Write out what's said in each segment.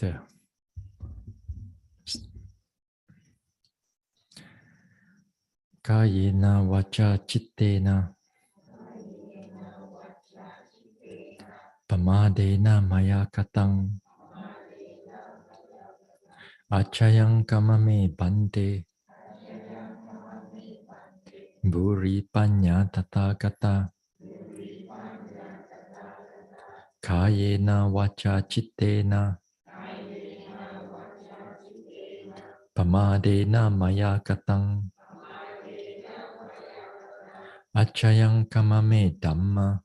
Tuh. Kayena waca cittena pamadena maya katang acayang kamame bhante buri panya tata kata kayena waca cittena pamadena maya katang acayang kamame dhamma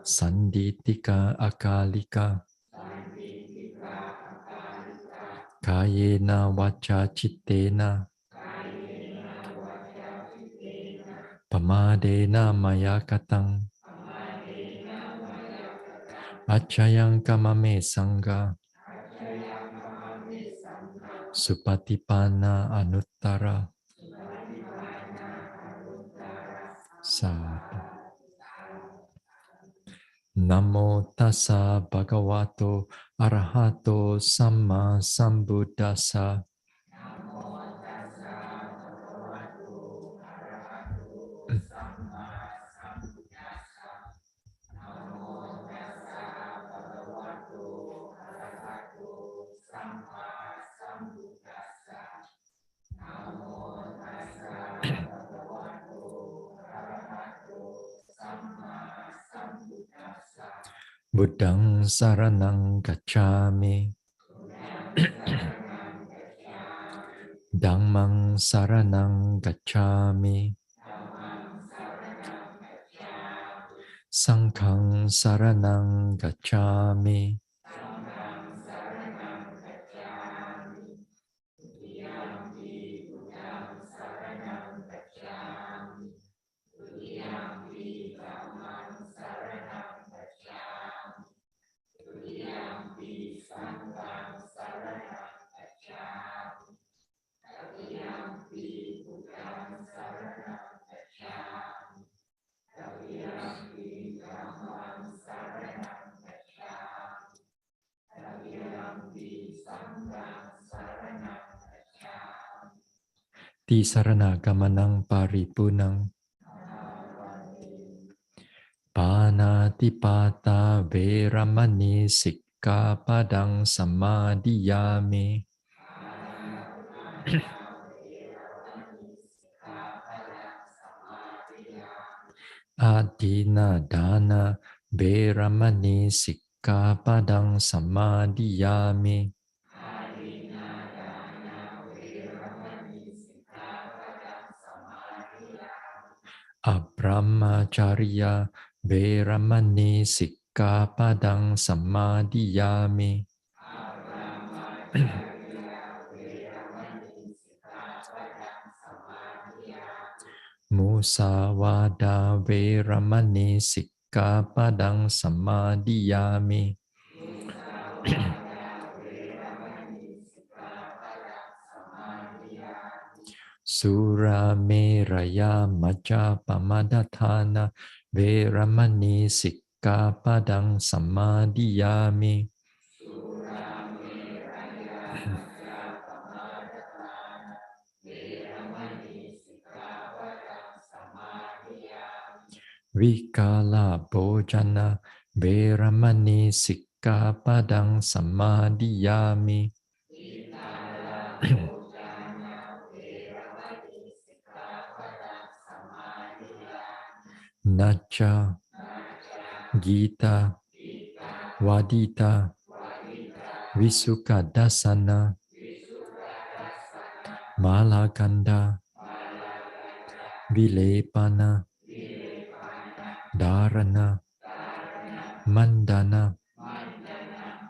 sanditika akalika kayena waca cittena pamadena maya katang acayang kamame sangha supatipana anuttara sadhu. Namo tassa bhagavato arahato samma sambuddhassa. Buddhang saranang gacchami. Dhammang saranang gacchami. Sanghang saranang gacchami. Tisarana gamanang paripunang panatipata veramani sikkhapadang samadhiyami. Adina dana veramani sikkhapadang samadhiyami. Abrahmacharya veramani sikkhapadang samadhiyami. Musawada veramani sikkhapadang samadhiyami. Surameraya majapamadatthana veramani sikkhapadang samadhiyami. Vikala bhojana veramani sikkhapadang samadhiyami. Nacha Gita Wadita Visukadasana Malaganda Vilepana Dharana Mandana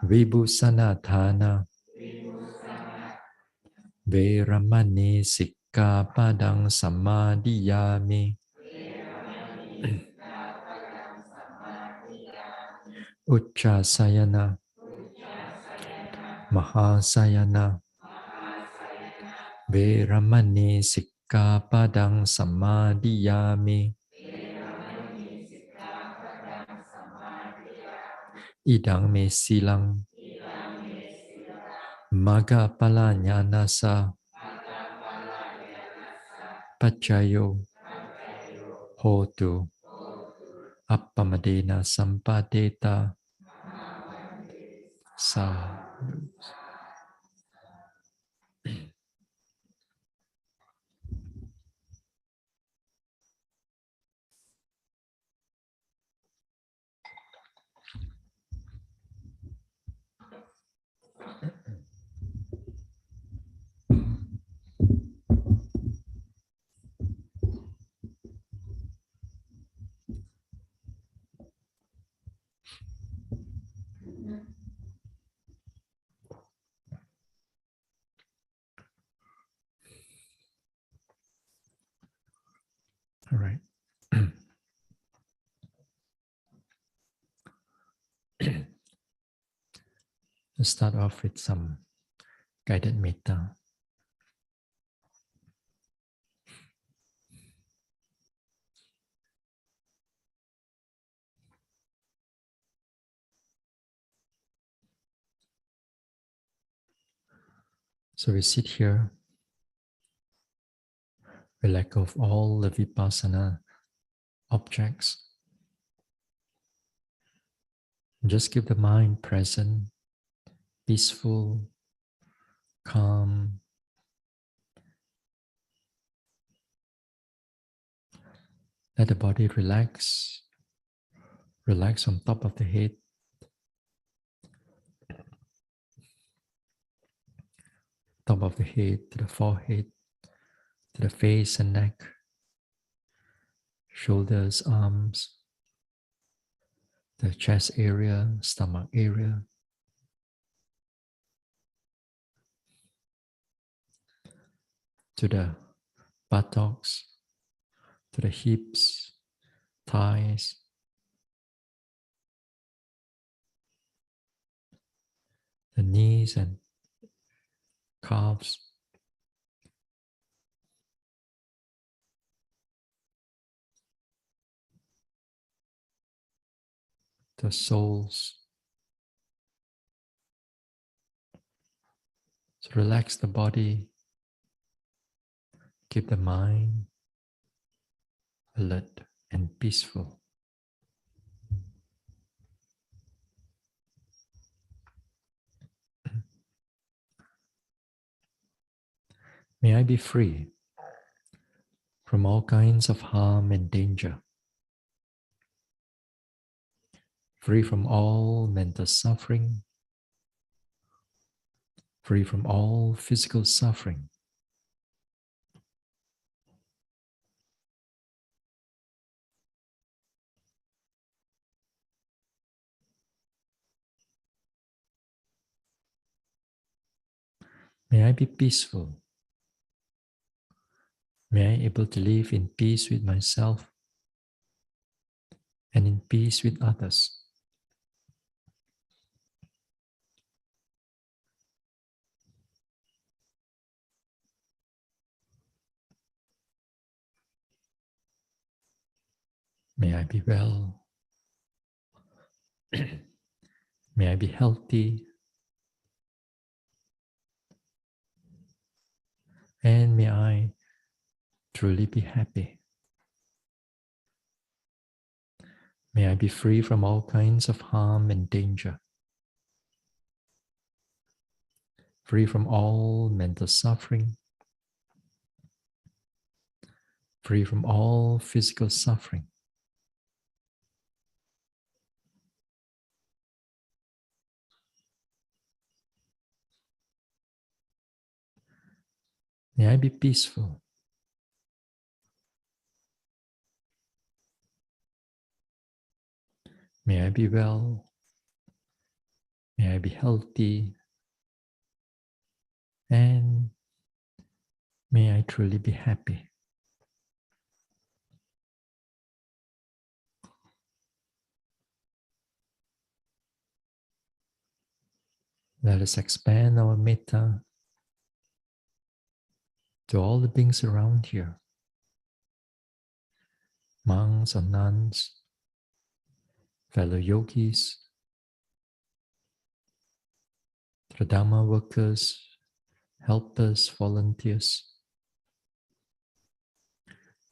Vibhusanatthana Veramani sikkhapadang samadhiyami. Uchchasayana Mahasayana Veramani sikkhapadang samadhiyami. idang me silang maga palanyana pachayo hotu appamadena sampadeta sa. All right. Let's start off with some guided metta. So we sit here, we let go of all the vipassana objects. Just keep the mind present, peaceful, calm. Let the body relax. Relax on top of the head. Top of the head to the forehead, to the face and neck, shoulders, arms, the chest area, stomach area, to the buttocks, to the hips, thighs, the knees and calves, the soles. So relax the body, keep the mind alert and peaceful. May I be free from all kinds of harm and danger, free from all mental suffering, free from all physical suffering. May I be peaceful. May I be able to live in peace with myself and in peace with others. May I be well. May I be healthy. And may I truly be happy. May I be free from all kinds of harm and danger, free from all mental suffering, free from all physical suffering. May I be peaceful. May I be well. May I be healthy. And may I truly be happy. Let us expand our metta to all the beings around here, monks or nuns, fellow yogis, the Dharma workers, helpers, volunteers,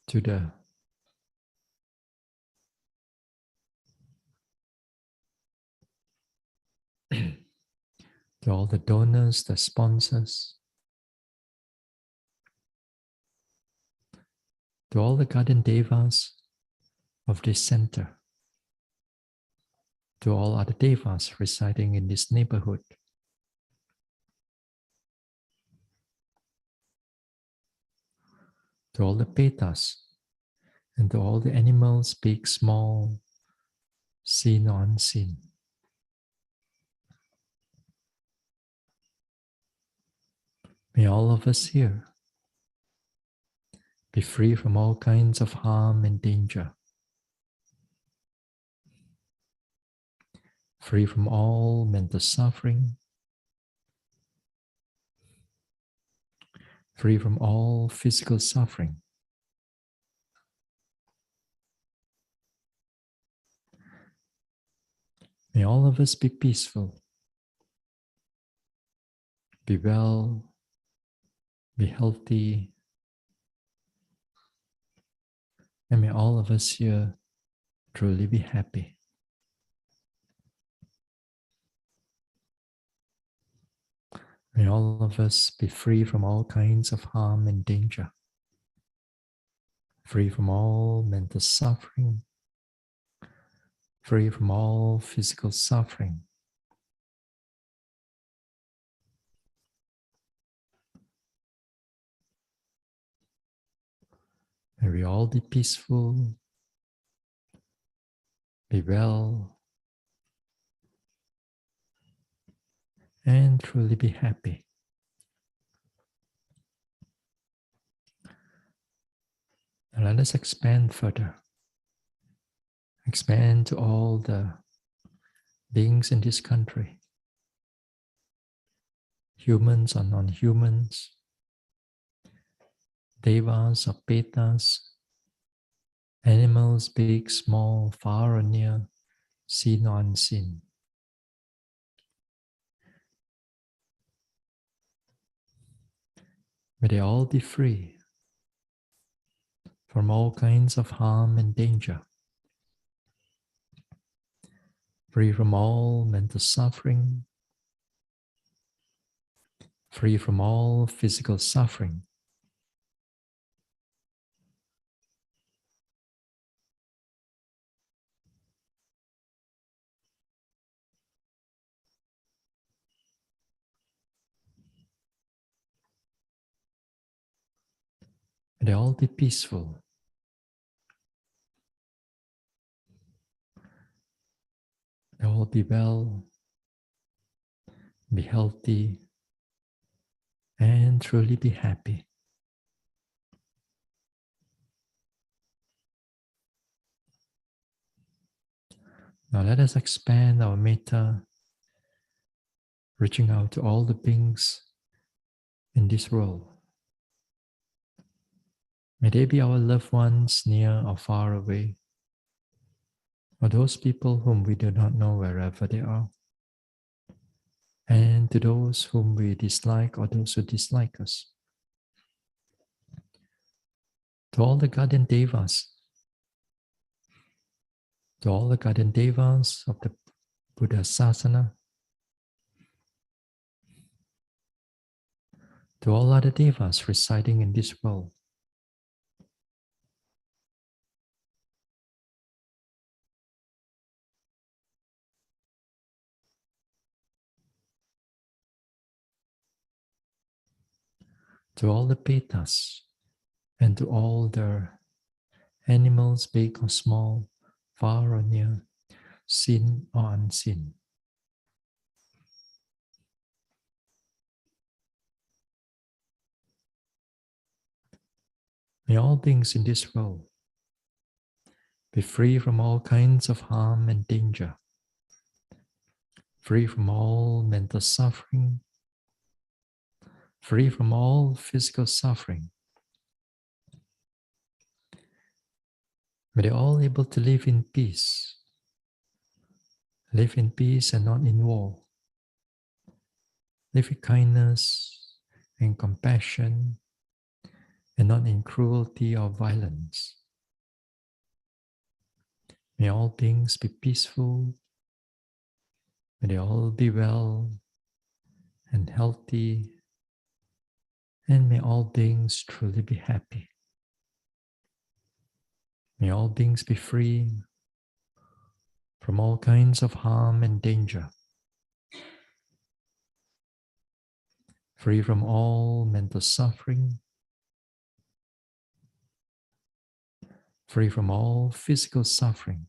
to all the donors, the sponsors, to all the guardian devas of this center, to all other devas residing in this neighborhood, to all the petas, and to all the animals, big, small, seen or unseen. May all of us here be free from all kinds of harm and danger, free from all mental suffering, free from all physical suffering. May all of us be peaceful, be well, be healthy, and may all of us here truly be happy. May all of us be free from all kinds of harm and danger, free from all mental suffering, free from all physical suffering. May we all be peaceful, be well, and truly be happy. Now let us expand further. Expand to all the beings in this country, humans or non-humans, devas or petas, animals big, small, far or near, seen or unseen. May they all be free from all kinds of harm and danger, free from all mental suffering, free from all physical suffering. May they all be peaceful. May they all be well, be healthy, and truly be happy. Now let us expand our metta, reaching out to all the beings in this world. May they be our loved ones near or far away, or those people whom we do not know wherever they are, and to those whom we dislike or those who dislike us. To all the guardian devas, to all the guardian devas of the Buddha Sasana, to all other devas residing in this world, to all the petas, and to all the animals, big or small, far or near, seen or unseen. May all beings in this world be free from all kinds of harm and danger, free from all mental suffering, free from all physical suffering. May they all able to live in peace and not in war. live with kindness and compassion, and not in cruelty or violence. May all beings be peaceful. May they all be well and healthy. And may all beings truly be happy. May all beings be free from all kinds of harm and danger. Free from all mental suffering. Free from all physical suffering.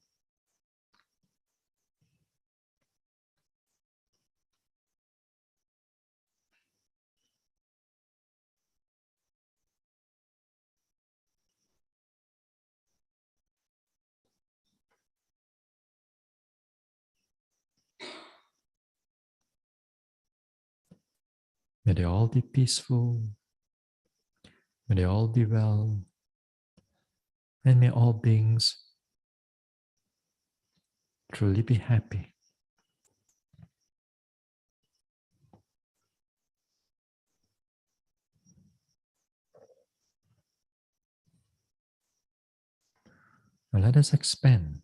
May they all be peaceful. May they all be well. And may all beings truly be happy. Now let us expand.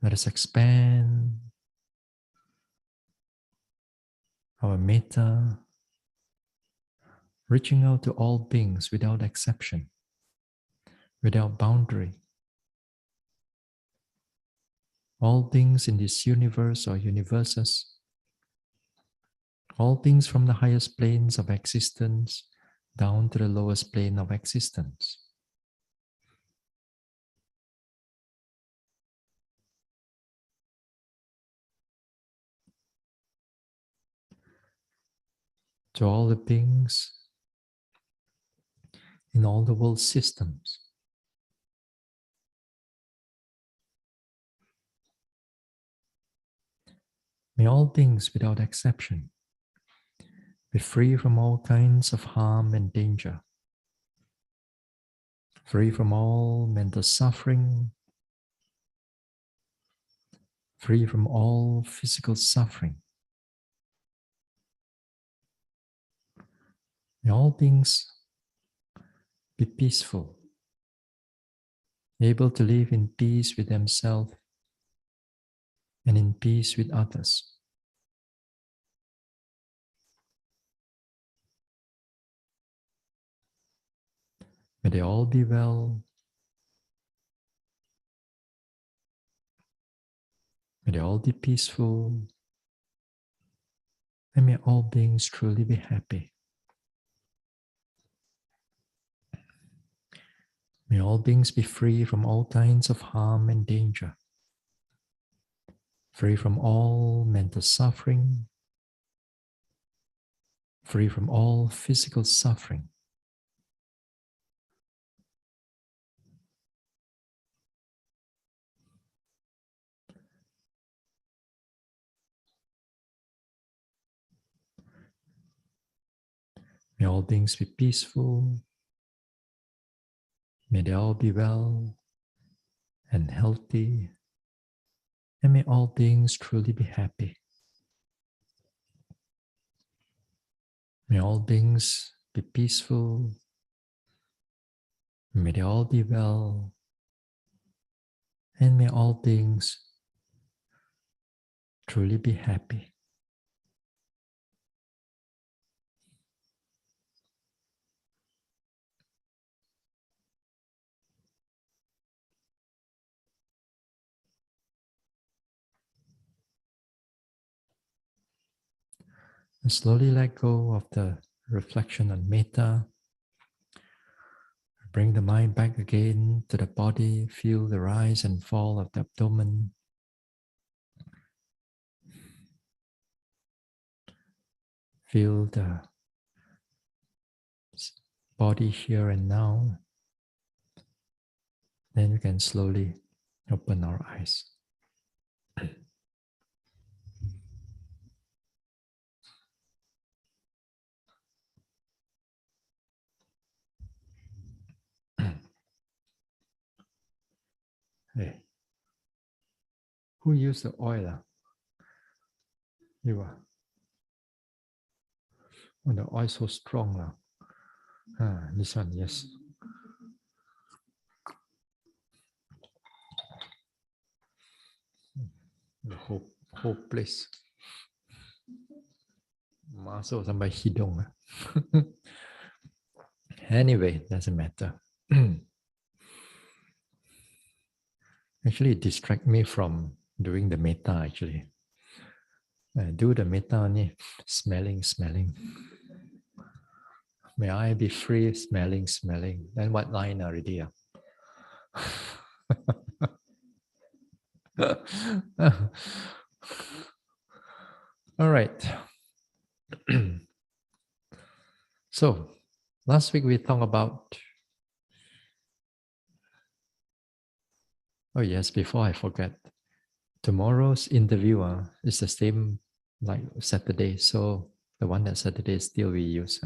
Let us expand our metta, reaching out to all beings without exception, without boundary. All beings in this universe or universes, all beings from the highest planes of existence down to the lowest plane of existence. To all the beings in all the world systems. May all beings without exception be free from all kinds of harm and danger, free from all mental suffering, free from all physical suffering. May all beings be peaceful, able to live in peace with themselves and in peace with others. May they all be well. May they all be peaceful. And may all beings truly be happy. May all beings be free from all kinds of harm and danger, free from all mental suffering, free from all physical suffering. May all beings be peaceful. May they all be well and healthy. And may all beings truly be happy. May all beings be peaceful. May they all be well. And may all beings truly be happy. And slowly let go of the reflection on metta. Bring the mind back again to the body. Feel the rise and fall of the abdomen. Feel the body here and now. Then we can slowly open our eyes. Hey, who used the oil? You are. Oh, the oil so strong. This one, yes. The whole place. Masuk sampai hidung. Anyway, doesn't matter. Actually, it distract me from doing the metta, actually. I do the metta only, smelling. May I be free, smelling. Then what line already? All right. So, last week we talked about. Oh yes, before I forget, tomorrow's interview is the same like Saturday. So the one that Saturday still we use.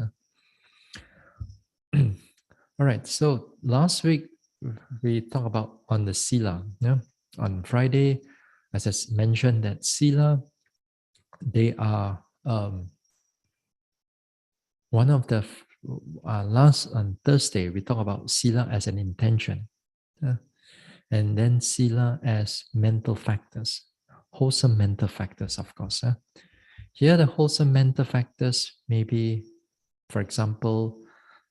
All right. So last week we talked about on the Sīla. Yeah. On Friday, as I mentioned, that Sīla, they are one of the last on Thursday we talk about Sīla as an intention. And then Sīla as mental factors, wholesome mental factors, of course. Here, the wholesome mental factors may be, for example,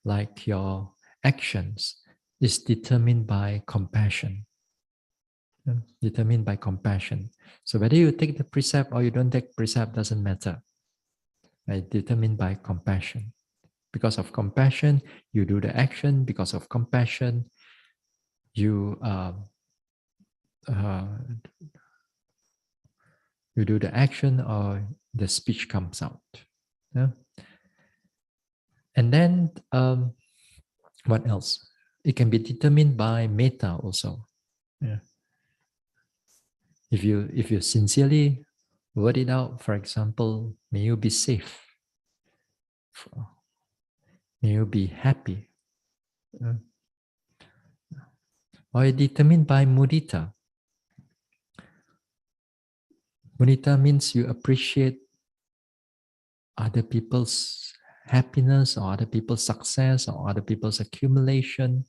like your actions is determined by compassion. Determined by compassion. So whether you take the precept or you don't take precept doesn't matter. Right? Determined by compassion. Because of compassion, you do the action. Because of compassion, you you do the action or the speech comes out. Yeah? And then what else? It can be determined by metta also. Yeah. If you sincerely word it out, for example, may you be safe. May you be happy. Or determined by mudita. Mudita means you appreciate other people's happiness or other people's success or other people's accumulation.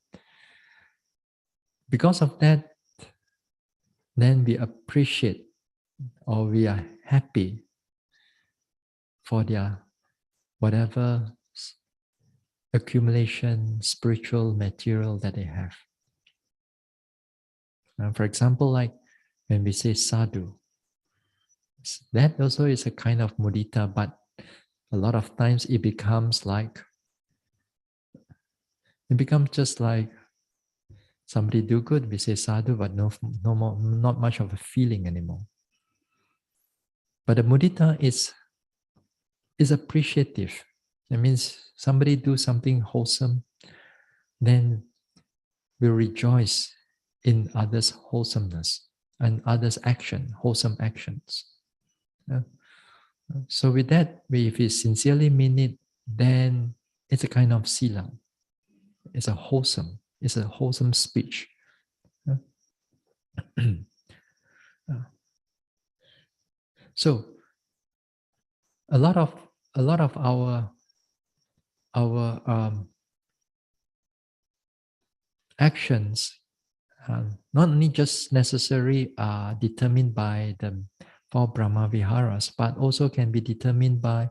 Because of that, then we appreciate or we are happy for their whatever accumulation, spiritual material that they have. For example, like when we say sadhu, that also is a kind of mudita, but a lot of times it becomes just like somebody do good, we say sadhu, but no more, not much of a feeling anymore. But the mudita is appreciative. That means somebody do something wholesome, then we rejoice in others' wholesomeness and others' action, wholesome actions. Yeah. So with that, if we sincerely mean it, then it's a kind of sīla. It's a wholesome speech. Yeah. So a lot of our actions not only just necessarily are determined by the four Brahma Viharas, but also can be determined by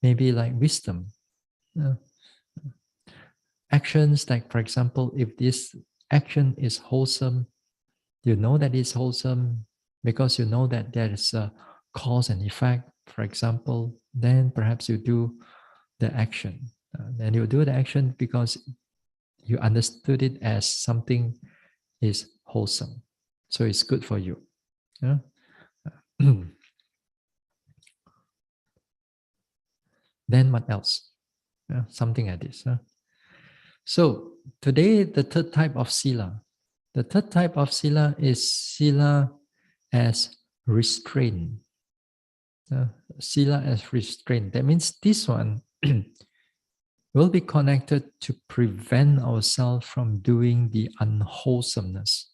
maybe like wisdom. Actions like, for example, if this action is wholesome, you know that it's wholesome because you know that there is a cause and effect, for example, then perhaps you do the action. Then you do the action because you understood it as something is wholesome. So it's good for you. Yeah? Then what else? Yeah, something like this. So today, the third type of sīla. The third type of sīla is sīla as restraint. Sīla as restraint. That means this one will be connected to prevent ourselves from doing the unwholesomeness.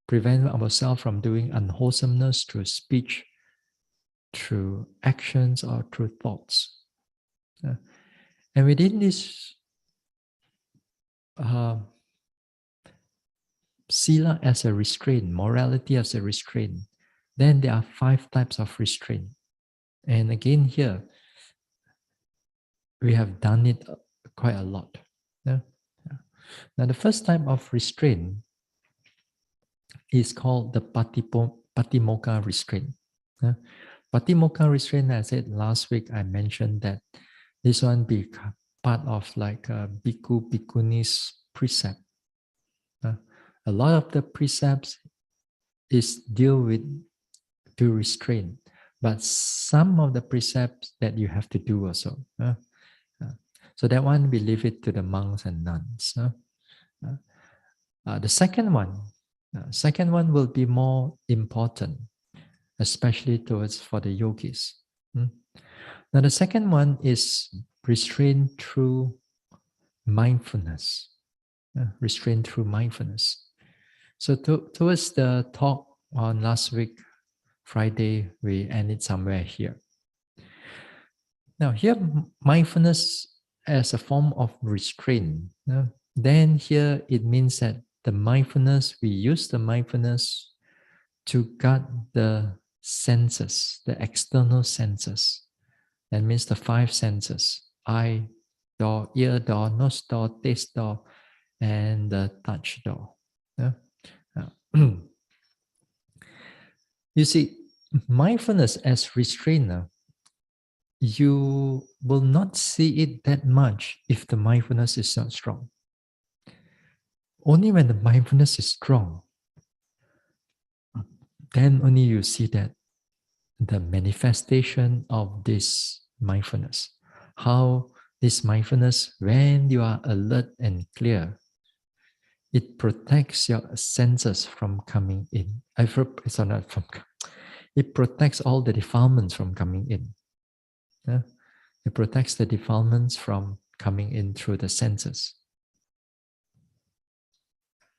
Prevent ourselves from doing unwholesomeness through speech, through actions, or through thoughts. And within this Sīla as a restraint, morality as a restraint, then there are 5 types of restraint. And again, here, we have done it quite a lot. Yeah? Now, the first type of restraint is called the Patimokkha restraint. Yeah? Patimokkha restraint, I said last week, I mentioned that this one be part of like a bhikkhu, bhikkhuni's precept. A lot of the precepts is deal with to restrain, but some of the precepts that you have to do also. So that one we leave it to the monks and nuns. The second one will be more important, especially towards for the yogis. Now the second one is restraint through mindfulness. Restraint through mindfulness. So towards the talk on last week, Friday, we ended somewhere here. Now here, mindfulness as a form of restraint. Then here it means that the mindfulness, we use the mindfulness to guard the senses, the external senses. That means the 5 senses: eye door, ear door, nose door, taste door, and the touch door. You see, mindfulness as restrainer, you will not see it that much if the mindfulness is not strong. Only when the mindfulness is strong, then only you see that the manifestation of this mindfulness. How this mindfulness, when you are alert and clear, it protects your senses from coming in. It protects all the defilements from coming in. It protects the defilements from coming in through the senses.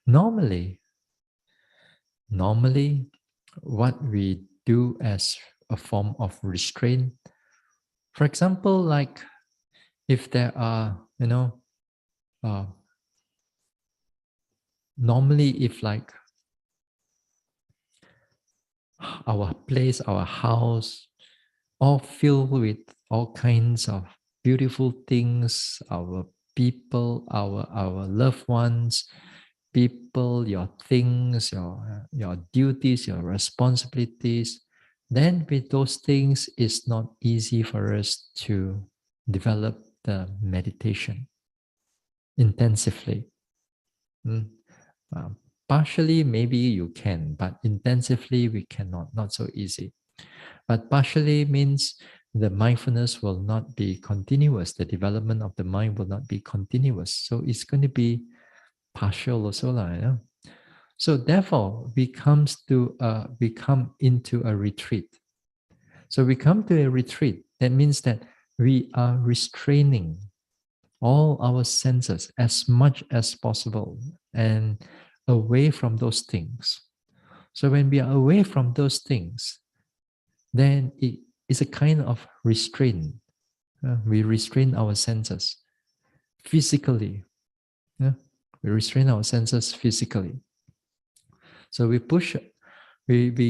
Normally, what we do as a form of restraint, for example, like if there are, normally if like our place, our house, all filled with all kinds of beautiful things, our people, our loved ones, people, your things, your duties, your responsibilities, then with those things, it's not easy for us to develop the meditation intensively. Partially, maybe you can, but intensively, we cannot, not so easy. But partially means the mindfulness will not be continuous. The development of the mind will not be continuous. So it's going to be partial also. So therefore, we come into a retreat. So we come to a retreat. That means that we are restraining all our senses as much as possible and away from those things. So when we are away from those things, then it is a kind of restraint. We restrain our senses physically. We restrain our senses physically. So we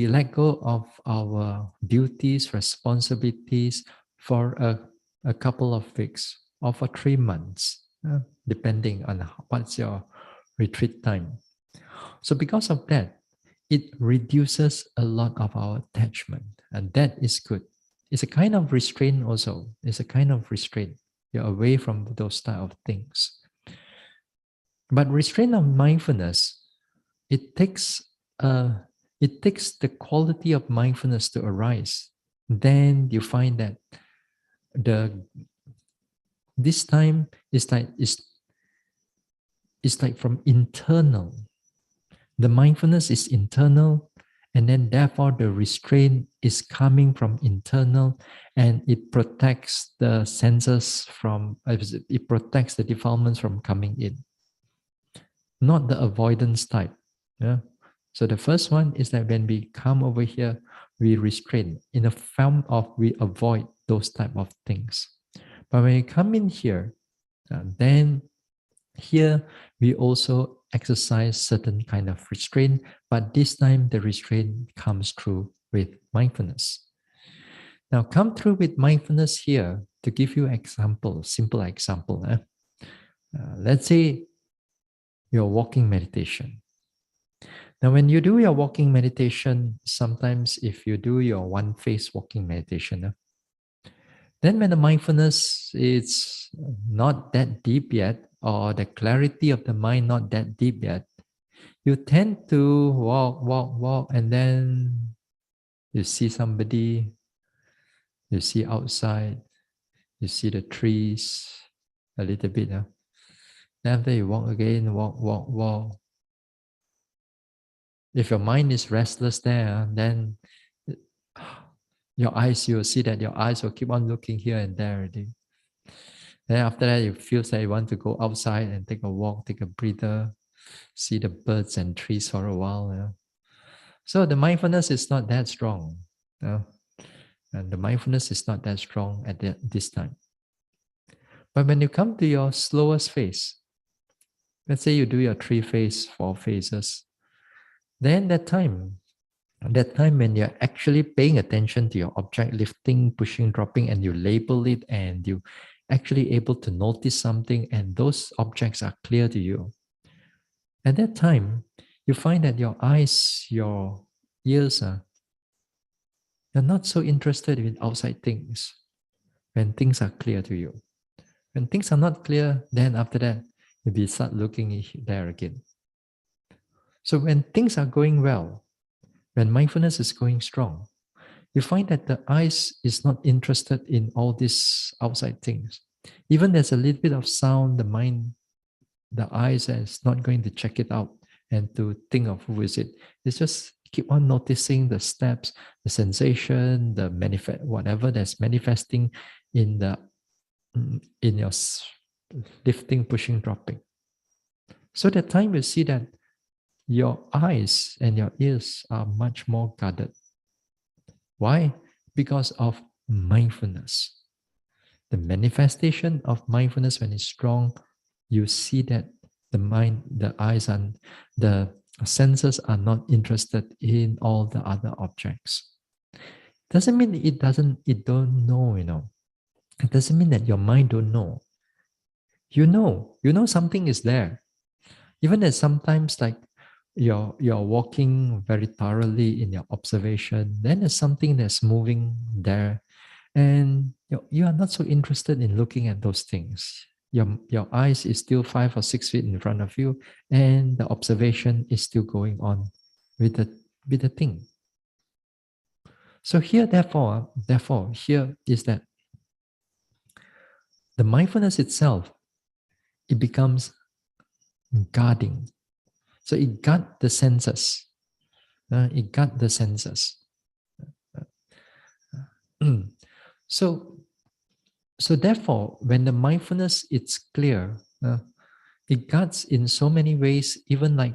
let go of our duties, responsibilities for a couple of weeks or for 3 months, depending on what's your retreat time. So because of that, it reduces a lot of our attachment, and that is good. It's a kind of restraint also. It's a kind of restraint. You're away from those type of things. But restraint of mindfulness, it takes the quality of mindfulness to arise. Then you find that this time is like from internal. The mindfulness is internal, and then therefore the restraint is coming from internal, and it protects the senses it protects the defilements from coming in. Not the avoidance type. So the first one is that when we come over here, we restrain in the form of we avoid those type of things. But when you come in here, then here we also exercise certain kind of restraint, but this time the restraint comes through with mindfulness. Now come through with mindfulness here to give you example, simple example. Let's say your walking meditation. Now, when you do your walking meditation, sometimes if you do your one face walking meditation, then when the mindfulness is not that deep yet, or the clarity of the mind not that deep yet, you tend to walk, and then you see somebody, you see outside, you see the trees a little bit. Then after you walk again, walk. If your mind is restless there, then your eyes, you'll see that your eyes will keep on looking here and there already. Then after that, you feel that you want to go outside and take a walk, take a breather, see the birds and trees for a while. So the mindfulness is not that strong. And the mindfulness is not that strong at this time. But when you come to your slowest phase, let's say you do your 3 phase, 4 phases, then that time when you're actually paying attention to your object, lifting, pushing, dropping, and you label it, and you actually able to notice something, and those objects are clear to you. At that time, you find that your eyes, your ears you're not so interested in outside things when things are clear to you. When things are not clear, then after that, you start looking there again. So when things are going well, when mindfulness is going strong, you find that the eyes is not interested in all these outside things. Even there's a little bit of sound, the eyes is not going to check it out and to think of who is it. It's just keep on noticing the steps, the sensation, the whatever that's manifesting in your lifting, pushing, dropping. So that time you see that your eyes and your ears are much more guarded. Why? Because of mindfulness. The manifestation of mindfulness, when it's strong, you see that the mind, the eyes, and the senses are not interested in all the other objects. Doesn't mean it don't know. It doesn't mean that your mind don't know. You know something is there. Even as sometimes like you're walking very thoroughly in your observation, then there's something that's moving there, and you are not so interested in looking at those things. Your eyes is still 5 or 6 feet in front of you, and the observation is still going on with the thing. So here, therefore, here is that the mindfulness itself, it becomes guarding. So it guards the senses. It guards the senses. So therefore, when the mindfulness is clear, it guards in so many ways, even like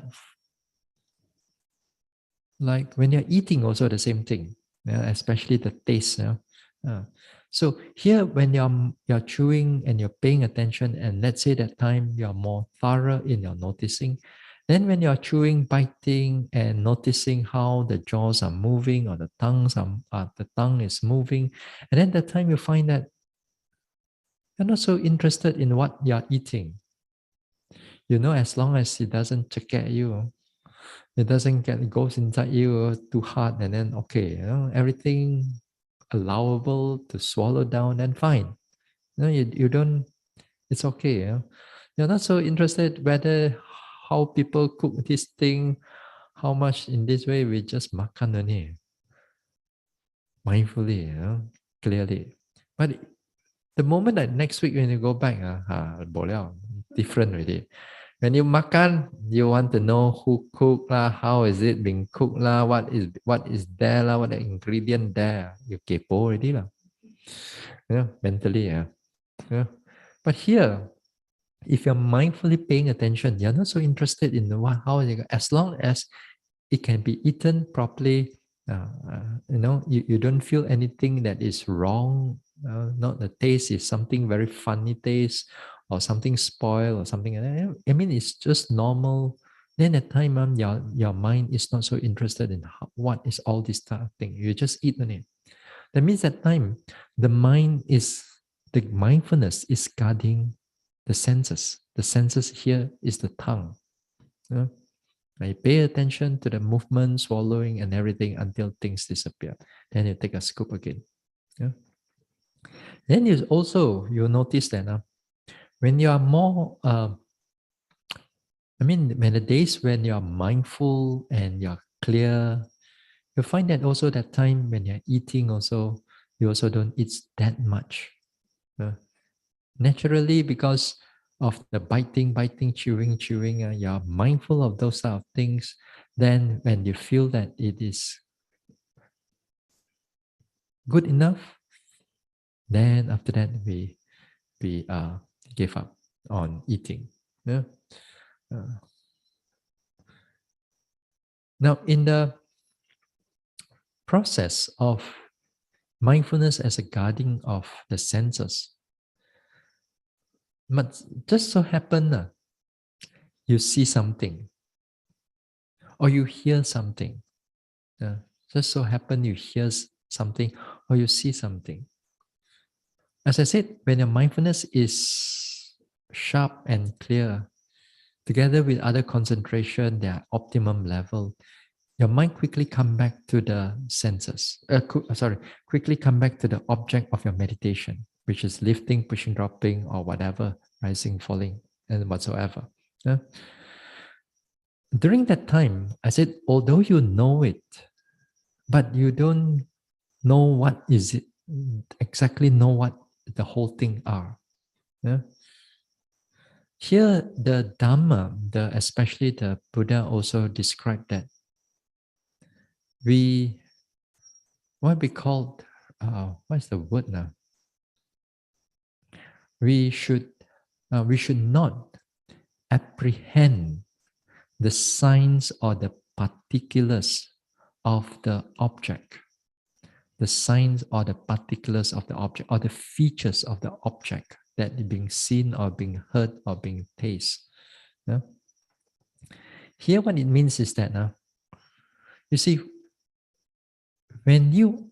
when you're eating also the same thing, especially the taste. So here when you're chewing and you're paying attention, and let's say that time you're more thorough in your noticing, then when you're chewing, biting, and noticing how the jaws are moving or the tongue is moving, and then that time you find that you're not so interested in what you're eating. As long as it doesn't check at you, it goes inside you too hard, and then okay, everything allowable to swallow down, then fine. You don't. It's okay. You're not so interested whether how people cook this thing, how much in this way. We just makan only, mindfully, clearly. But the moment that next week when you go back, different already. When you makan, you want to know who cooked lah, how is it being cooked lah, what is there lah, what the ingredient there. You kepo already lah. Mentally, But here, if you're mindfully paying attention, you're not so interested in how is it, as long as it can be eaten properly. You don't feel anything that is wrong Not the taste is something very funny taste or something spoiled or something like that. I mean, it's just normal. Then at time, your mind is not so interested in what is all this type of thing. You just eat on it. That means at time, the mindfulness is guarding the senses. The senses here is the tongue. Yeah? I pay attention to the movement, swallowing, and everything until things disappear. Then you take a scoop again. Yeah? Then you'll notice that when you are more, when the days when you are mindful and you're clear, you'll find that also that time when you're eating also, you also don't eat that much. Naturally, because of the biting, chewing, you're mindful of those sort of things. Then when you feel that it is good enough, then after that we give up on eating. Yeah? Uh, Now, in the process of mindfulness as a guarding of the senses, but just so happen you see something or you hear something. Just so happen you hear something or you see something. As I said, when your mindfulness is sharp and clear, together with other concentration, their optimum level, your mind quickly come back to the senses. Quickly come back to the object of your meditation, which is lifting, pushing, dropping, or whatever, rising, falling, and whatsoever. Yeah? During that time, I said, although you know it, but you don't know what is it, exactly know what the whole thing are. Yeah? Here, the Dhamma, especially the Buddha also described that what we call, what's the word now? We should not apprehend the signs or the particulars of the object, the signs or the particulars of the object, or the features of the object that is being seen or being heard or being tasted. Yeah? Here, what it means is that you see, when you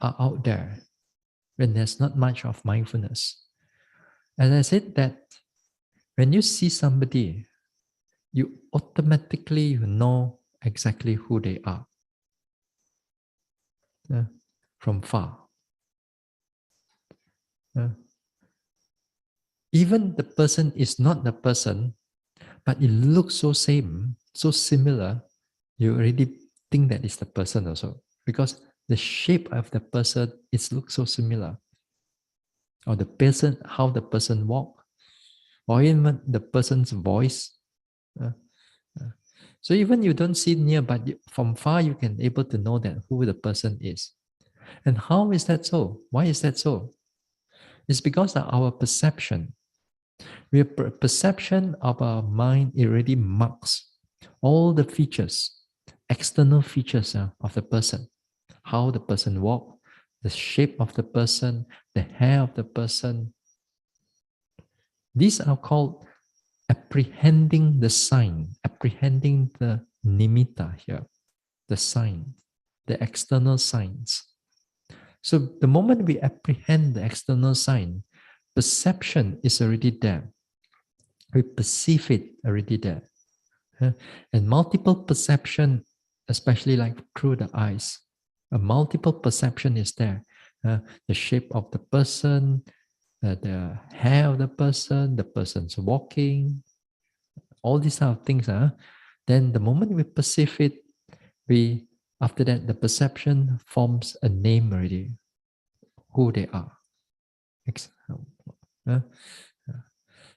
are out there, when there's not much of mindfulness, as I said, that when you see somebody, you automatically know exactly who they are from far. Even the person is not the person, but it looks so same, so similar, you already think that it's the person also. Because the shape of the person, it looks so similar. Or the person, how the person walk, or even the person's voice. So even you don't see near, but from far you can able to know that who the person is. And how is that so? Why is that so? It's because of our perception. Perception of our mind already marks all the features, external features of the person. How the person walk, the shape of the person, the hair of the person. These are called apprehending the sign, apprehending the nimitta here, the sign, the external signs. So the moment we apprehend the external sign, perception is already there. We perceive it already there. And multiple perception, especially like through the eyes, a multiple perception is there. The shape of the person, the hair of the person's walking, all these kind of things. Then the moment we perceive it, after that the perception forms a name already, who they are.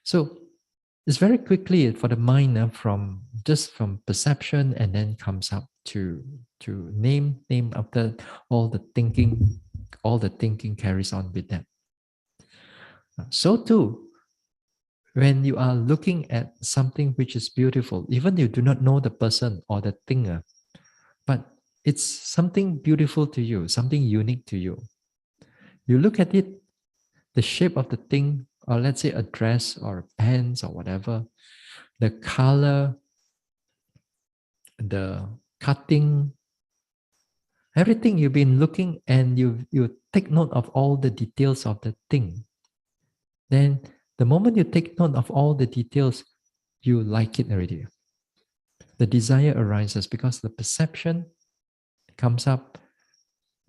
So it's very quickly for the mind from perception and then comes up to name after all the thinking carries on with that. So too, when you are looking at something which is beautiful, even you do not know the person or the thing, but it's something beautiful to you, something unique to you. You look at it, the shape of the thing, or let's say a dress or pants or whatever, the color, the cutting, everything you've been looking, and you take note of all the details of the thing. Then the moment you take note of all the details, you like it already. The desire arises because the perception comes up,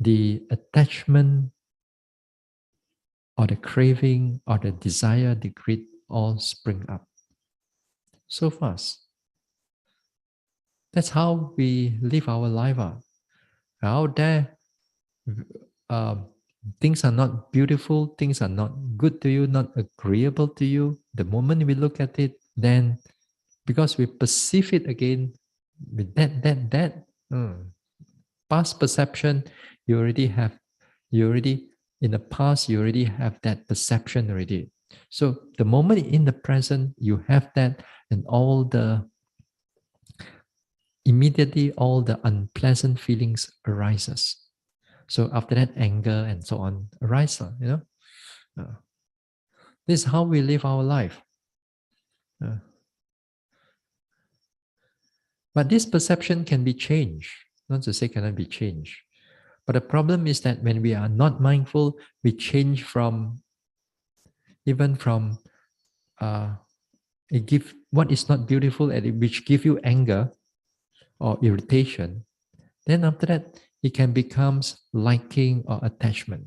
the attachment or the craving or the desire, the greed all spring up so fast. That's how we live our life out. Out there, things are not beautiful, things are not good to you, not agreeable to you. The moment we look at it, then because we perceive it again with past perception, you already in the past, you already have that perception already. So the moment in the present, you have that, and immediately all the unpleasant feelings arises. So after that, anger and so on arises, This is how we live our life. But this perception can be changed. Not to say cannot be changed. But the problem is that when we are not mindful, we change from it give what is not beautiful and which give you anger or irritation. Then after that, it can becomes liking or attachment.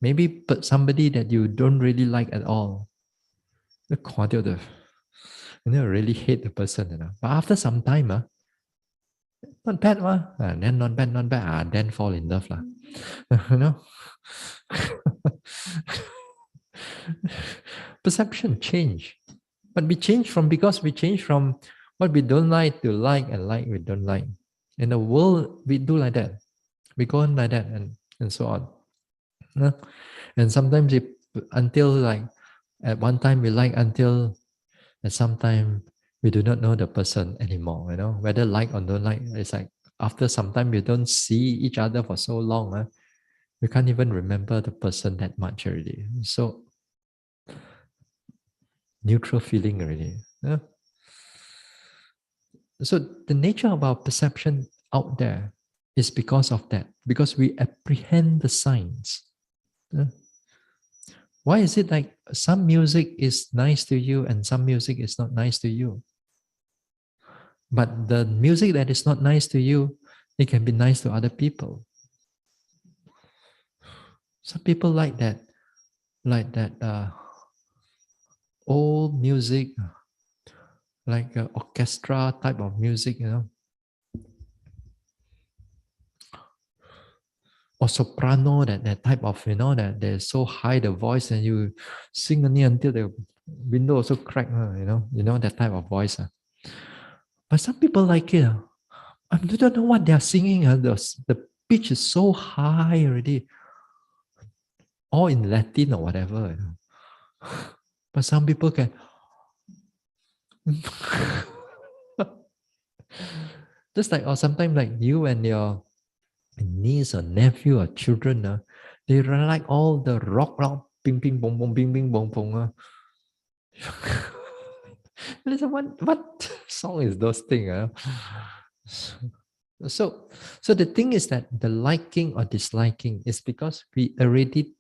Maybe but somebody that you don't really like at all. Really hate the person. But after some time, not bad, then not bad, then fall in love. You know? Perception change. But we change from what we don't like to like and like we don't like. In the world, we do like that. We go on like that and so on. And sometimes until like at one time we like until at some time we do not know the person anymore, whether like or don't like. It's like after some time we don't see each other for so long, we can't even remember the person that much already. So neutral feeling already. So the nature of our perception out there is because of that, because we apprehend the signs. Why is it like some music is nice to you and some music is not nice to you? But the music that is not nice to you, it can be nice to other people. Some people like that old music, like orchestra type of music, or soprano, that type of, that they're so high the voice and you sing only until the window also crack, that type of voice. But some people like it. I don't know what they're singing. The pitch is so high already, all in Latin or whatever. But some people can. Just like, or sometimes like you and your niece or nephew or children, they like all the rock, ping, ping, bong, bong, ping, ping, bong, bong. Listen, what song is those things? So the thing is that the liking or disliking is because we already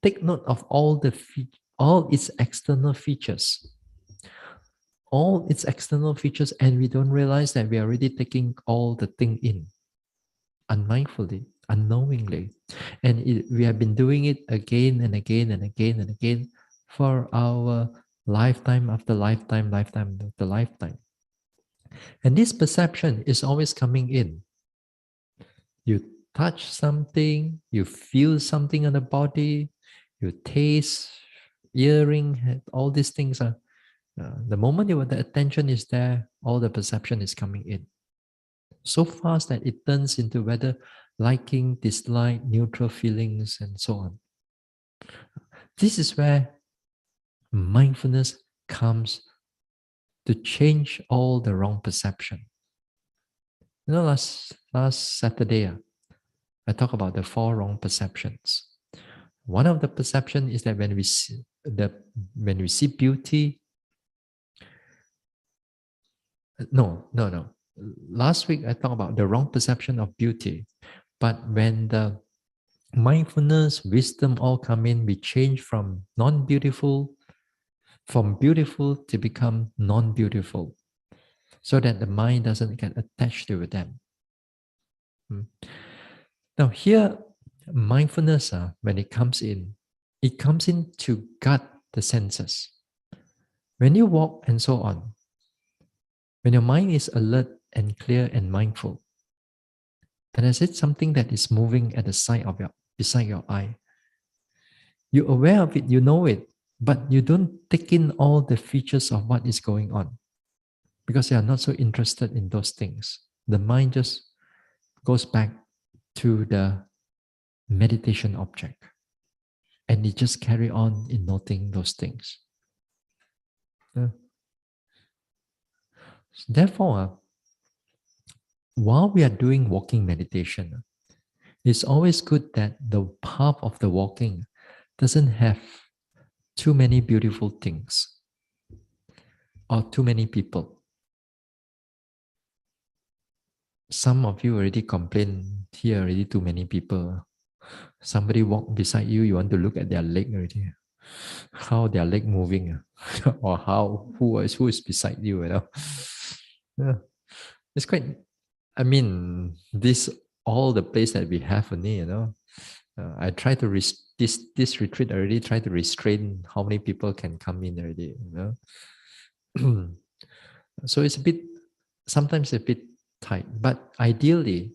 take note of all its external features. All its external features, and we don't realize that we are already taking all the thing in unmindfully, unknowingly. And we have been doing it again and again and again and again for our lifetime after lifetime, lifetime after lifetime. And this perception is always coming in. You touch something, you feel something on the body, you taste, hearing, all these things are. The moment the attention is there, all the perception is coming in. So fast that it turns into whether liking, dislike, neutral feelings, and so on. This is where mindfulness comes to change all the wrong perception. Last Saturday, I talk about the 4 wrong perceptions. One of the perception is that when we see beauty, no. Last week I talked about the wrong perception of beauty, but when the mindfulness, wisdom all come in, we change from beautiful to become non-beautiful, so that the mind doesn't get attached to them. Now here, mindfulness, when it comes in to guard the senses. When you walk and so on, when your mind is alert and clear and mindful, and as it's something that is moving at the side of beside your eye, you're aware of it, you know it, but you don't take in all the features of what is going on because you are not so interested in those things. The mind just goes back to the meditation object and it just carry on in noting those things. Therefore, while we are doing walking meditation, it's always good that the path of the walking doesn't have too many beautiful things or too many people. Some of you already complain here already too many people. Somebody walk beside you, you want to look at their leg already. How their leg moving, or who is beside you, Yeah. It's quite, I mean, this all the place that we have only, I try to this retreat already try to restrain how many people can come in already, So it's sometimes a bit tight, but ideally,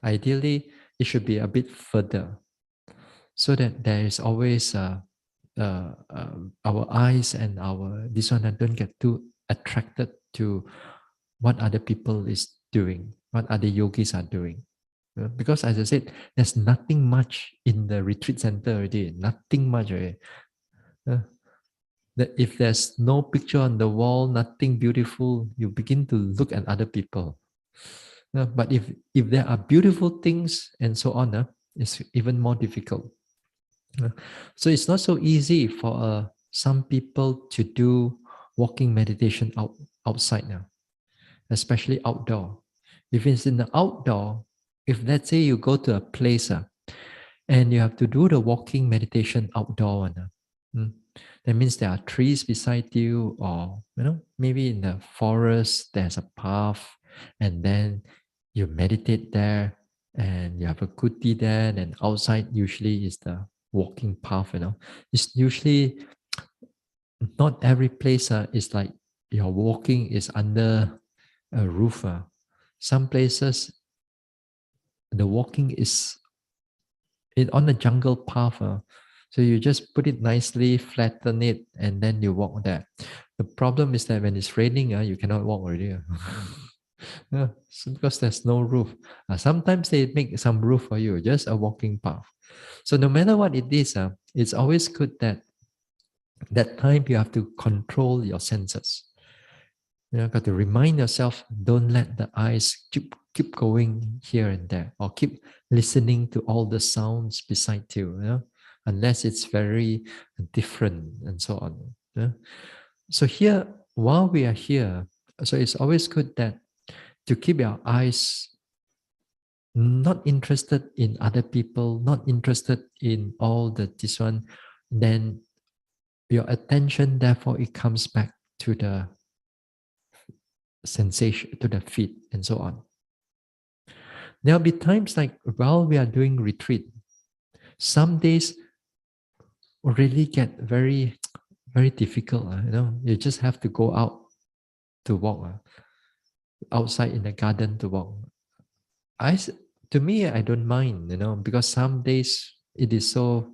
ideally it should be a bit further, so that there is always our eyes and our this one don't get too attracted to what other people is doing, what other yogis are doing. Because as I said, there's nothing much in the retreat center already, nothing much already. That if there's no picture on the wall, nothing beautiful, you begin to look at other people. But if there are beautiful things and so on, it's even more difficult. So it's not so easy for some people to do walking meditation outside now, especially outdoor. If it's in the outdoor, if let's say you go to a place and you have to do the walking meditation outdoor, that means there are trees beside you, or maybe in the forest there's a path, and then you meditate there, and you have a kuti there. And outside usually is the walking path. It's usually not every place is like your walking is under a roof. Some places the walking is on a jungle path. So you just put it nicely, flatten it, and then you walk there. The problem is that when it's raining, you cannot walk already. Yeah, so because there's no roof. Sometimes they make some roof for you, just a walking path. So no matter what it is, it's always good that time you have to control your senses. You got to remind yourself, don't let the eyes keep going here and there, or keep listening to all the sounds beside you, unless it's very different and so on. So here, while we are here, so it's always good that to keep your eyes not interested in other people, not interested in all this one, then your attention, therefore, it comes back to the sensation, to the feet, and so on. There'll be times like while we are doing retreat, some days really get very, very difficult. You just have to go out to walk, outside in the garden to walk. To me, I don't mind, because some days it is so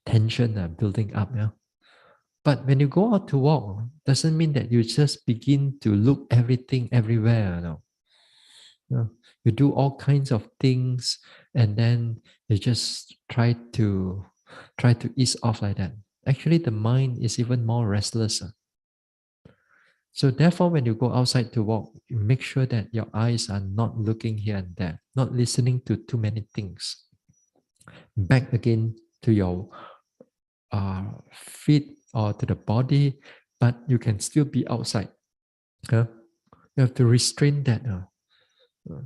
tension building up. But when you go out to walk, doesn't mean that you just begin to look everything everywhere. You do all kinds of things, and then you just try to ease off like that. Actually, the mind is even more restless. So therefore, when you go outside to walk, you make sure that your eyes are not looking here and there, not listening to too many things. Back again to your feet or to the body, but you can still be outside. You have to restrain that.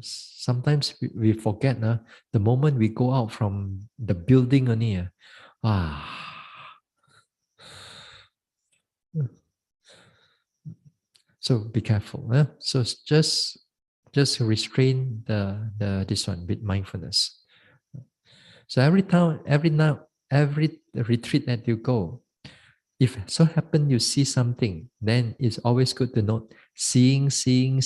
Sometimes we forget the moment we go out from the building only. So be careful. So just restrain the this one with mindfulness. So every time, every retreat that you go, if so happen you see something, then it's always good to note seeing, hearing,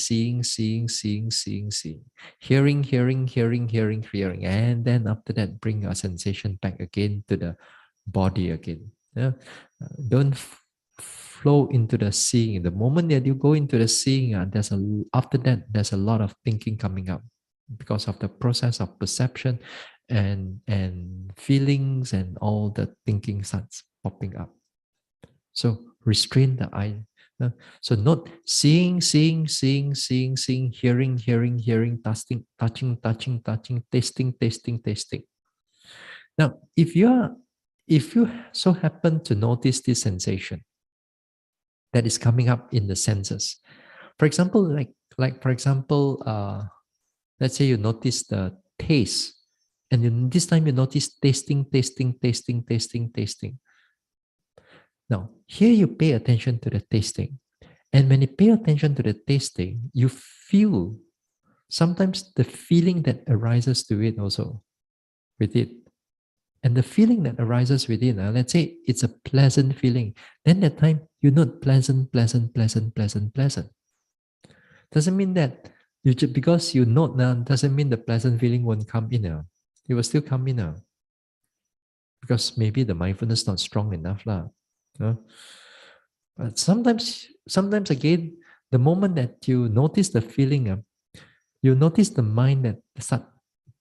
and then after that bring your sensation back again to the body again. Don't flow into the seeing. The moment that you go into the seeing, after that there's a lot of thinking coming up because of the process of perception and feelings and all the thinking starts popping up. So restrain the eye. So not seeing, hearing, touching, tasting. Now, if you so happen to notice this sensation that is coming up in the senses, for example, let's say you notice the taste, and this time you notice tasting. Now, here you pay attention to the tasting. And when you pay attention to the tasting, you feel sometimes the feeling that arises to it also with it. And the feeling that arises within, let's say it's a pleasant feeling, then that time you note pleasant. Doesn't mean that because you note now, doesn't mean the pleasant feeling won't come in. It will still come in. Because maybe the mindfulness not strong enough. But sometimes again, the moment that you notice the feeling, you notice the mind that start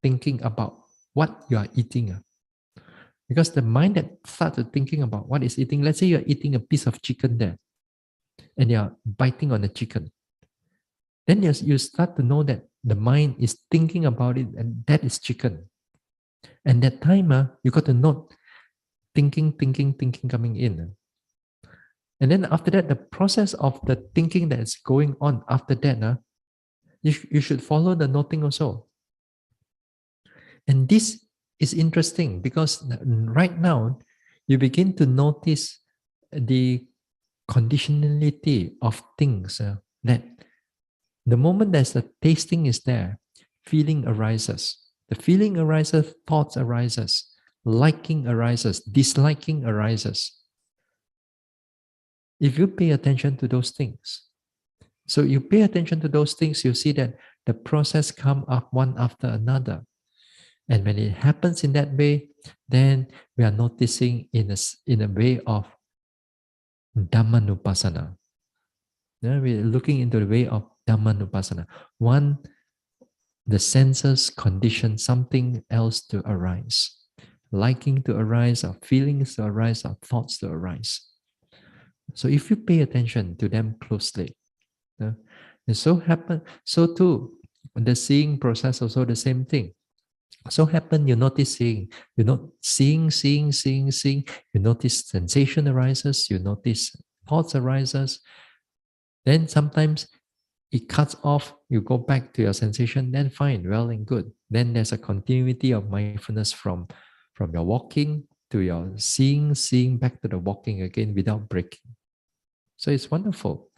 thinking about what you are eating. Because the mind that starts thinking about what is eating, let's say you're eating a piece of chicken there, and you're biting on the chicken. Then you start to know that the mind is thinking about it, and that is chicken. And that time, you got to note thinking coming in. And then after that, the process of the thinking that is going on after that, you should follow the noting also. And this is interesting because right now, you begin to notice the conditionality of things that the moment there's a tasting is there, feeling arises. The feeling arises, thoughts arises, liking arises, disliking arises. If you pay attention to those things, so you pay attention to those things, you see that the process come up one after another. And when it happens in that way, then we are noticing in a way of Dhammanupassana. We're looking into the way of Dhammanupassana. One, the senses condition something else to arise. Liking to arise, or feelings to arise, or thoughts to arise. So if you pay attention to them closely, and so too, the seeing process also the same thing. So happen you notice seeing, you notice sensation arises, you notice thoughts arises. Then sometimes it cuts off, you go back to your sensation, then fine, well and good. Then there's a continuity of mindfulness from your walking to your seeing back to the walking again without breaking. So it's wonderful.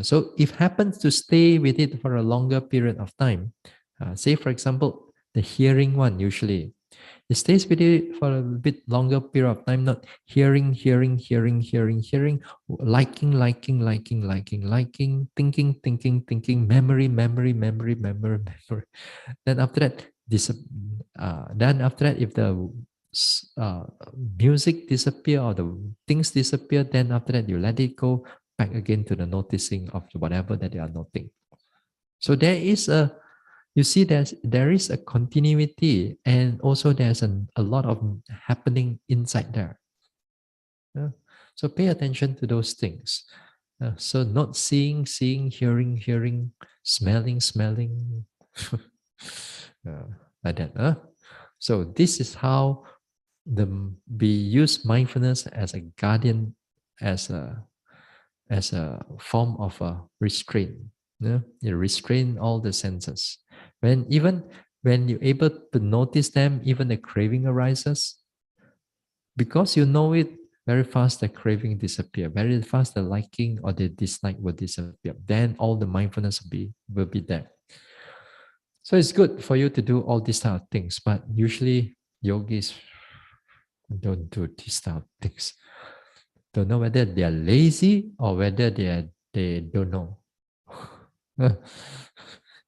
So if happens to stay with it for a longer period of time, say for example, the hearing one usually, it stays with it for a bit longer period of time, not hearing, liking, thinking, memory. Then after that, if the music disappear or the things disappear, then after that you let it go back again to the noticing of whatever that you are noting. So there is there is a continuity, and also there's a lot of happening inside there. So pay attention to those things. So not seeing, hearing, smelling, like that. So this is how we use mindfulness as a guardian, as a form of a restraint. You restrain all the senses. Even when you're able to notice them, even the craving arises, because you know it, very fast the craving disappear. Very fast the liking or the dislike will disappear. Then all the mindfulness will be there. So it's good for you to do all these type of things, but usually yogis don't do these type of things. Don't know whether they are lazy or whether they don't know.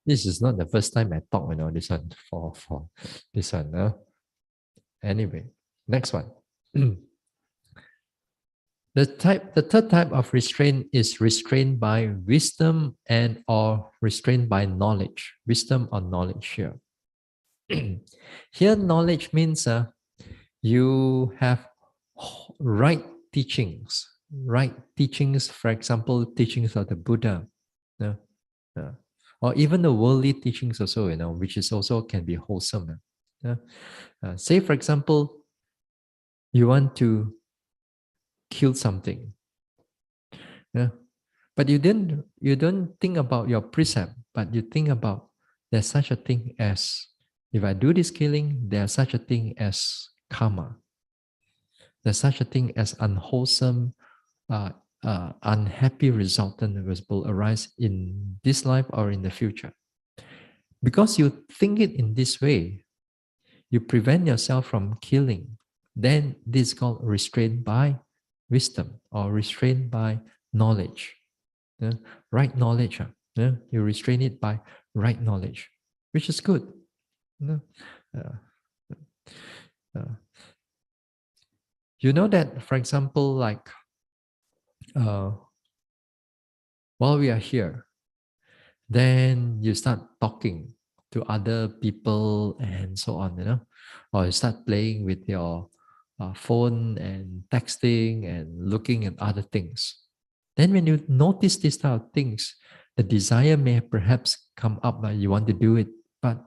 This is not the first time I talk, this one for this one. Anyway, next one. The third type of restraint is restraint by wisdom and or restraint by knowledge. Wisdom or knowledge here. Here, knowledge means you have right teachings. Right teachings, for example, teachings of the Buddha, uh, uh, or even the worldly teachings also, which is also can be wholesome. Say, for example, you want to kill something. Yeah. But you don't think about your precept, but you think about there's such a thing as, if I do this killing, there's such a thing as karma. There's such a thing as unwholesome, unhappy resultant will arise in this life or in the future. Because you think it in this way, you prevent yourself from killing. Then this is called restraint by wisdom or restraint by knowledge. Right knowledge. You restrain it by right knowledge, which is good. Uh, uh, you know that, for example, like uh, while we are here, then you start talking to other people and so on, or you start playing with your phone and texting and looking at other things. Then when you notice these type of things, the desire may perhaps come up that you want to do it, but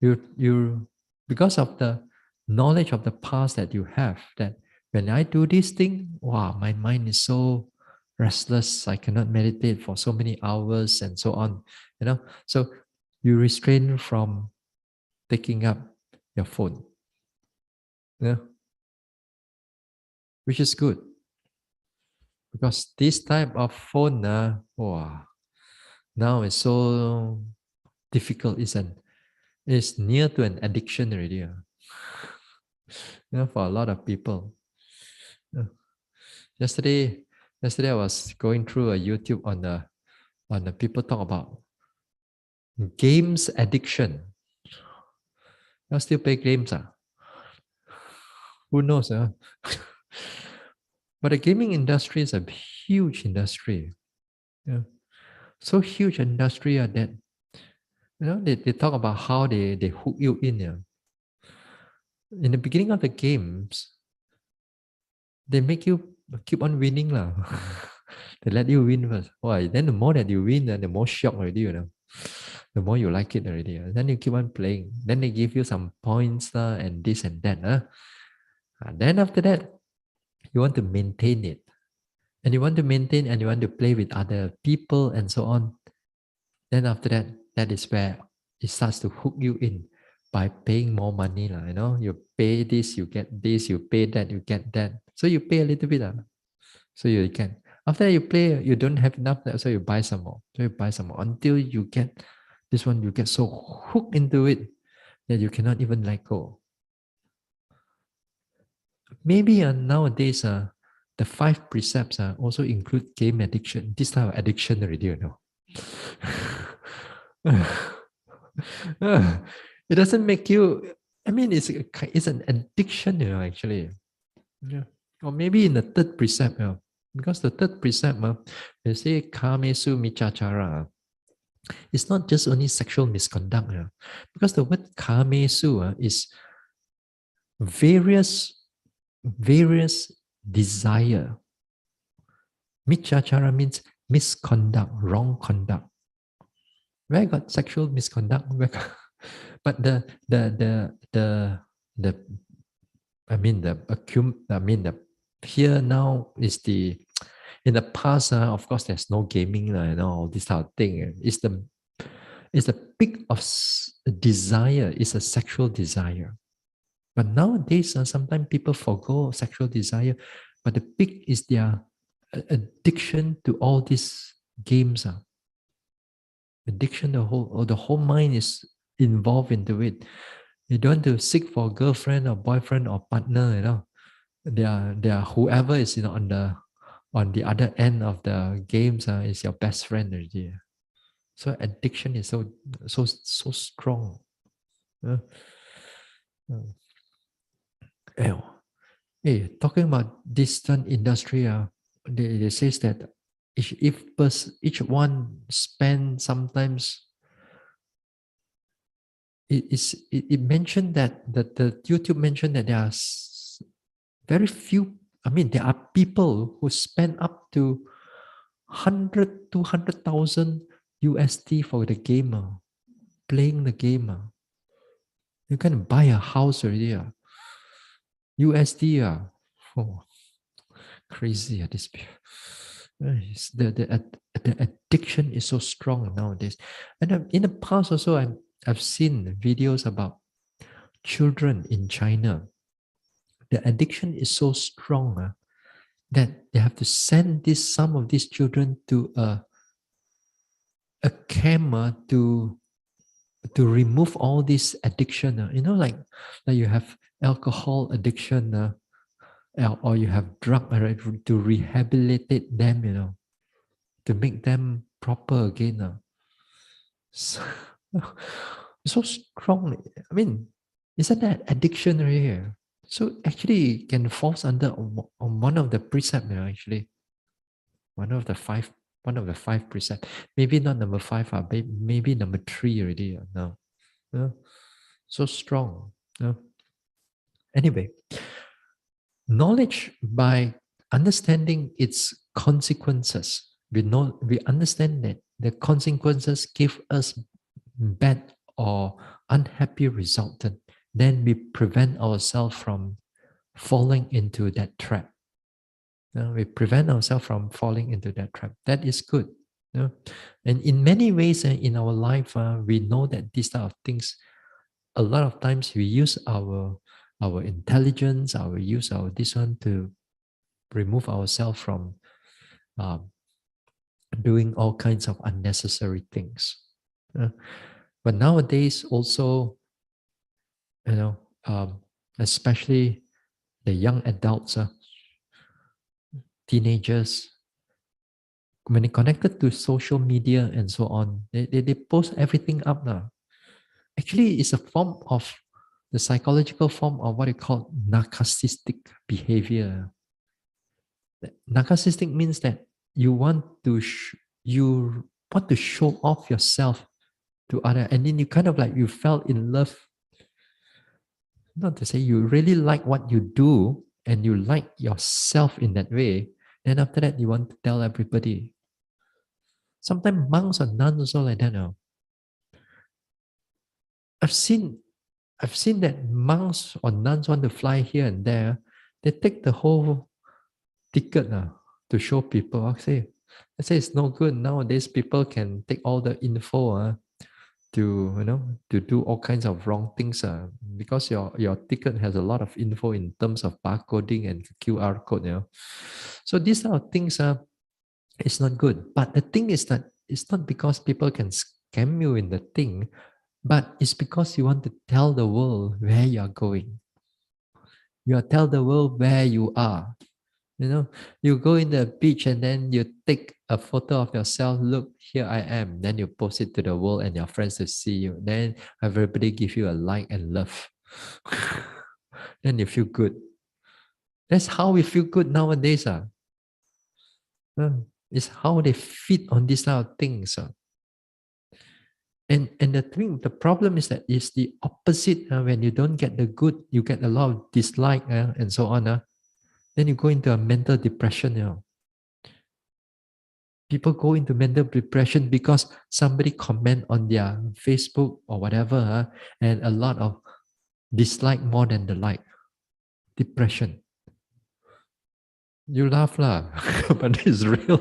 you because of the knowledge of the past that you have, that when I do this thing, wow, my mind is so restless, I cannot meditate for so many hours and so on. So you restrain from taking up your phone. Yeah, which is good. Because this type of phone, wow, now is so difficult. It's near to an addiction already. For a lot of people. Yeah. Yesterday I was going through a YouTube on the people talk about games addiction. I still play games. Who knows? But the gaming industry is a huge industry. Yeah. So huge industry that they talk about how they hook you in. Yeah. In the beginning of the games, they make you keep on winning. Lah. They let you win first. Why? Then the more that you win, the more shock already, the more you like it already. Then you keep on playing. Then they give you some points and this and that. And then after that, you want to maintain it. And you want to maintain and you want to play with other people and so on. Then after that, that is where it starts to hook you in by paying more money. You pay this, you get this, you pay that, you get that. So you pay a little bit. So you can. After you play, you don't have enough, so you buy some more. So you buy some more until you get this one, you get so hooked into it that you cannot even let go. Maybe nowadays, the 5 precepts also include game addiction, this type of addiction already, It doesn't make you, it's an addiction, actually. Yeah. Or maybe in the third precept, because the third precept, they say kamesu michachara. It's not just only sexual misconduct, because the word kamesu is various desire Michachara means misconduct, wrong conduct. Where got sexual misconduct? But the I mean the here now is the in the past, of course, there's no gaming, all this type of thing. It's the peak of desire. It's a sexual desire. But nowadays, sometimes people forgo sexual desire, but the peak is their addiction to all these games. Addiction, the whole mind is involved into it. You don't want to seek for a girlfriend or boyfriend or partner, They are whoever is on the other end of the games is your best friend already. So addiction is so strong. Uh, uh, eh, Hey, talking about this industry, they says that each one spend sometimes it mentioned that the YouTube mentioned that there are very few. I mean, there are people who spend up to 200,000 USD for the gamer playing the game. You can buy a house already. USD. Oh, crazy. This people. The addiction is so strong nowadays. And in the past also, I've seen videos about children in China. The addiction is so strong that they have to send some of these children to a camp to remove all this addiction. Like you have alcohol addiction or you have drug to rehabilitate them, to make them proper again. So, so strong. I mean, isn't that addiction right here? So actually, it can fall under on one of the precepts. Actually, one of the five, one of the five precepts. Maybe not number five. Maybe number three already. Now, so strong. Anyway, knowledge by understanding its consequences. We understand that the consequences give us bad or unhappy result. Then we prevent ourselves from falling into that trap. We prevent ourselves from falling into that trap. That is good. And in many ways in our life, we know that these type of things, a lot of times we use our intelligence, our this one to remove ourselves from doing all kinds of unnecessary things. But nowadays also, especially the young adults, teenagers, when they connected to social media and so on, they post everything up now. Actually, it's a form of the psychological form of what you call narcissistic behavior. Narcissistic means that you want to show off yourself to other, and then you kind of like you fell in love. Not to say you really like what you do and you like yourself in that way. Then after that, you want to tell everybody. Sometimes monks or nuns also like that now. I've seen that monks or nuns want to fly here and there. They take the whole ticket to show people. I say it's no good nowadays. People can take all the info to do all kinds of wrong things because your ticket has a lot of info in terms of barcoding and QR code. So these are things it's not good. But the thing is that it's not because people can scam you in the thing, but it's because you want to tell the world where you are going. You tell the world where you are. You go in the beach and then you take a photo of yourself. Look, here I am. Then you post it to the world and your friends to see you. Then everybody give you a like and love. Then you feel good. That's how we feel good nowadays. It's how they feed on these type of things. And the problem is that it's the opposite. When you don't get the good, you get a lot of dislike and so on. Then you go into a mental depression. People go into mental depression because somebody comment on their Facebook or whatever, and a lot of dislike more than the like. Depression. You laugh lah, but it's real.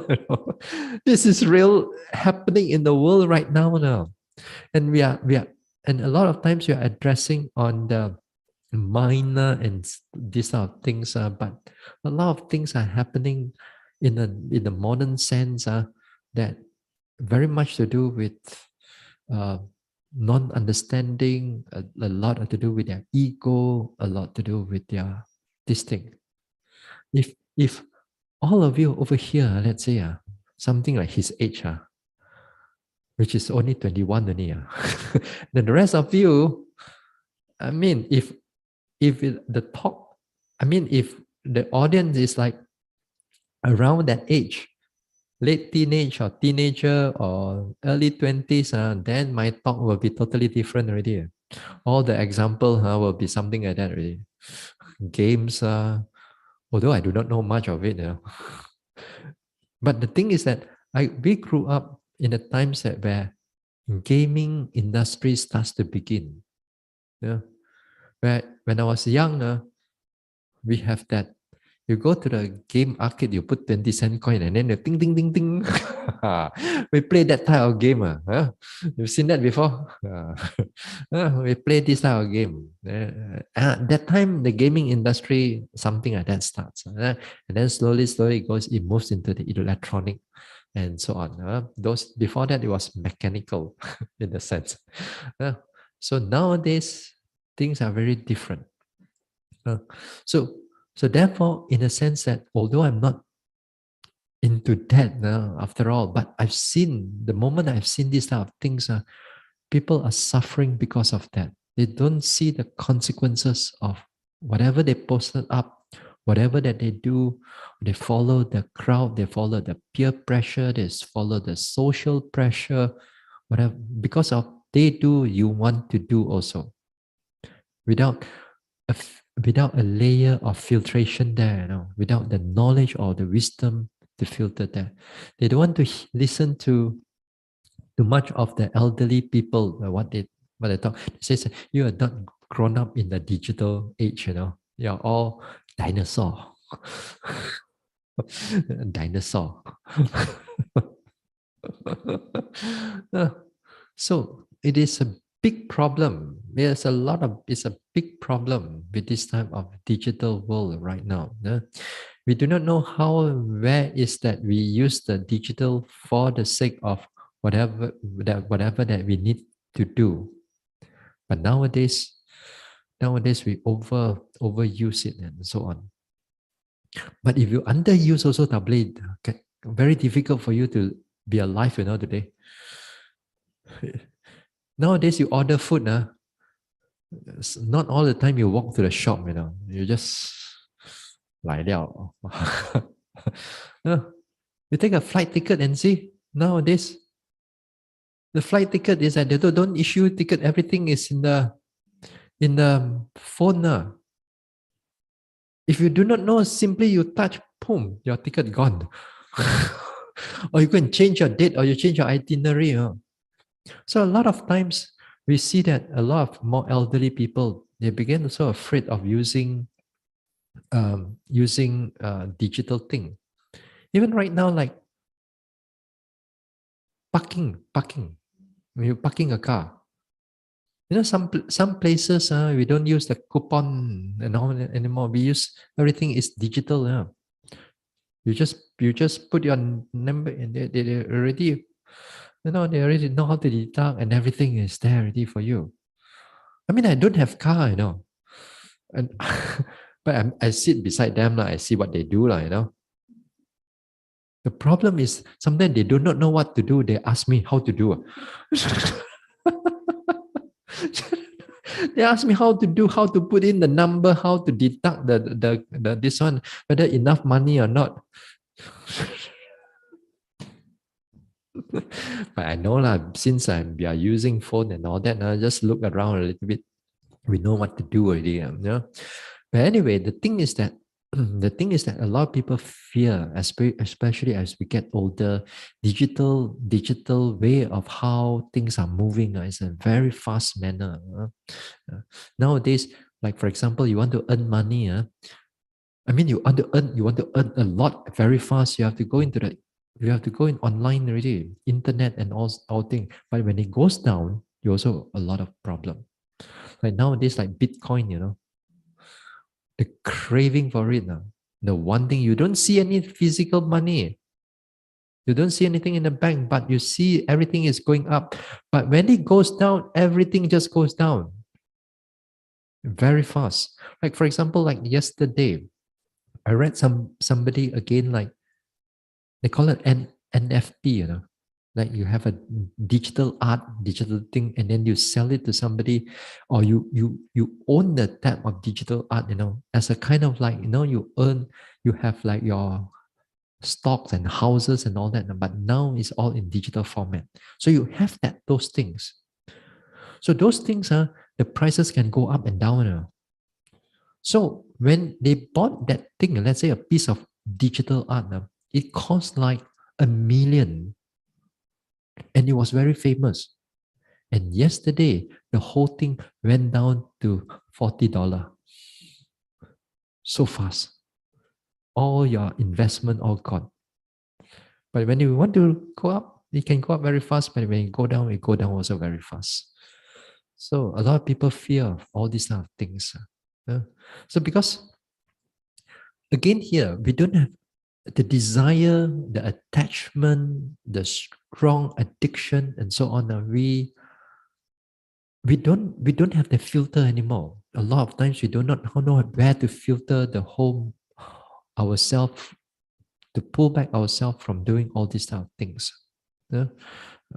This is real happening in the world right now. And we are, and a lot of times we are addressing on the minor and these sort of things, but a lot of things are happening in the modern sense that very much to do with non-understanding, a lot to do with their ego, a lot to do with their this thing. If all of you over here, let's say something like his age, which is only 21 only, then the rest of you, I mean, if the talk, I mean, if the audience is like around that age, late teenage or teenager or early 20s, then my talk will be totally different already. All the example will be something like that already. Games, although I do not know much of it, But the thing is that we grew up in a time set where gaming industry starts to begin. Yeah. Where when I was young, we have that. You go to the game arcade, you put 20-cent coin and then you ding ding ding ding. We play that type of game. You've seen that before? We play this type of game. That time, the gaming industry, something like that starts. And then slowly it moves into the electronic and so on. Those before that, it was mechanical in a sense. So nowadays, things are very different. So therefore, in a sense that although I'm not into that now, after all, but I've seen the moment I've seen these type of things, people are suffering because of that. They don't see the consequences of whatever they posted up, whatever that they do. They follow the crowd, they follow the peer pressure, they follow the social pressure, whatever. Because of they do, you want to do also. Without a layer of filtration there, without the knowledge or the wisdom to filter there. They don't want to listen to too much of the elderly people, what they talk. They say, you are not grown up in the digital age, You're all dinosaur. Dinosaur. So it is a big problem. It's a big problem with this type of digital world right now. We do not know where is that we use the digital for the sake of whatever that we need to do. But nowadays we overuse it and so on. But if you underuse also, very difficult for you to be alive, today. Nowadays, you order food, not all the time you walk to the shop, you just 来了. You take a flight ticket and see, nowadays, the flight ticket is that they don't issue ticket, everything is in the phone. If you do not know, simply you touch, boom, your ticket gone. Or you can change your date or you change your itinerary. So a lot of times we see that a lot of more elderly people, they begin so afraid of using digital thing. Even right now, like parking. When you're parking a car, some places we don't use the coupon and all anymore. We use everything is digital. You just put your number and they already. They already know how to deduct and everything is there ready for you. I mean, I don't have car, and but I sit beside them, I see what they do, The problem is sometimes they do not know what to do. They ask me how to do. They ask me how to put in the number, how to deduct the this one, whether enough money or not. But I know since we are using phone and all that, I just look around a little bit. We know what to do already. But anyway, the thing is that the thing is that a lot of people fear, especially as we get older, digital way of how things are moving is a very fast manner. Nowadays, like for example, you want to earn money. I mean, you want to earn a lot very fast. You have to go in online already, internet and all things. But when it goes down, you also a lot of problem. Like nowadays, like Bitcoin, the craving for it now. The one thing you don't see any physical money. You don't see anything in the bank, but you see everything is going up. But when it goes down, everything just goes down very fast. Like for example, like yesterday, I read somebody again, like they call it NFT. Like you have a digital art, digital thing, and then you sell it to somebody, or you own the type of digital art, as a kind of like, you have like your stocks and houses and all that, but now it's all in digital format. So you have those things. So those things are the prices can go up and down. So when they bought that thing, let's say a piece of digital art, it cost like 1 million, and it was very famous. And yesterday, the whole thing went down to $40. So fast. All your investment all gone. But when you want to go up, it can go up very fast. But when it go down also very fast. So a lot of people fear of all these kind of things. So because again here, we don't have the desire, the attachment, the strong addiction, and so on. We don't have the filter anymore. A lot of times we do not know where to filter the whole ourselves, to pull back ourselves from doing all these type of things. Yeah?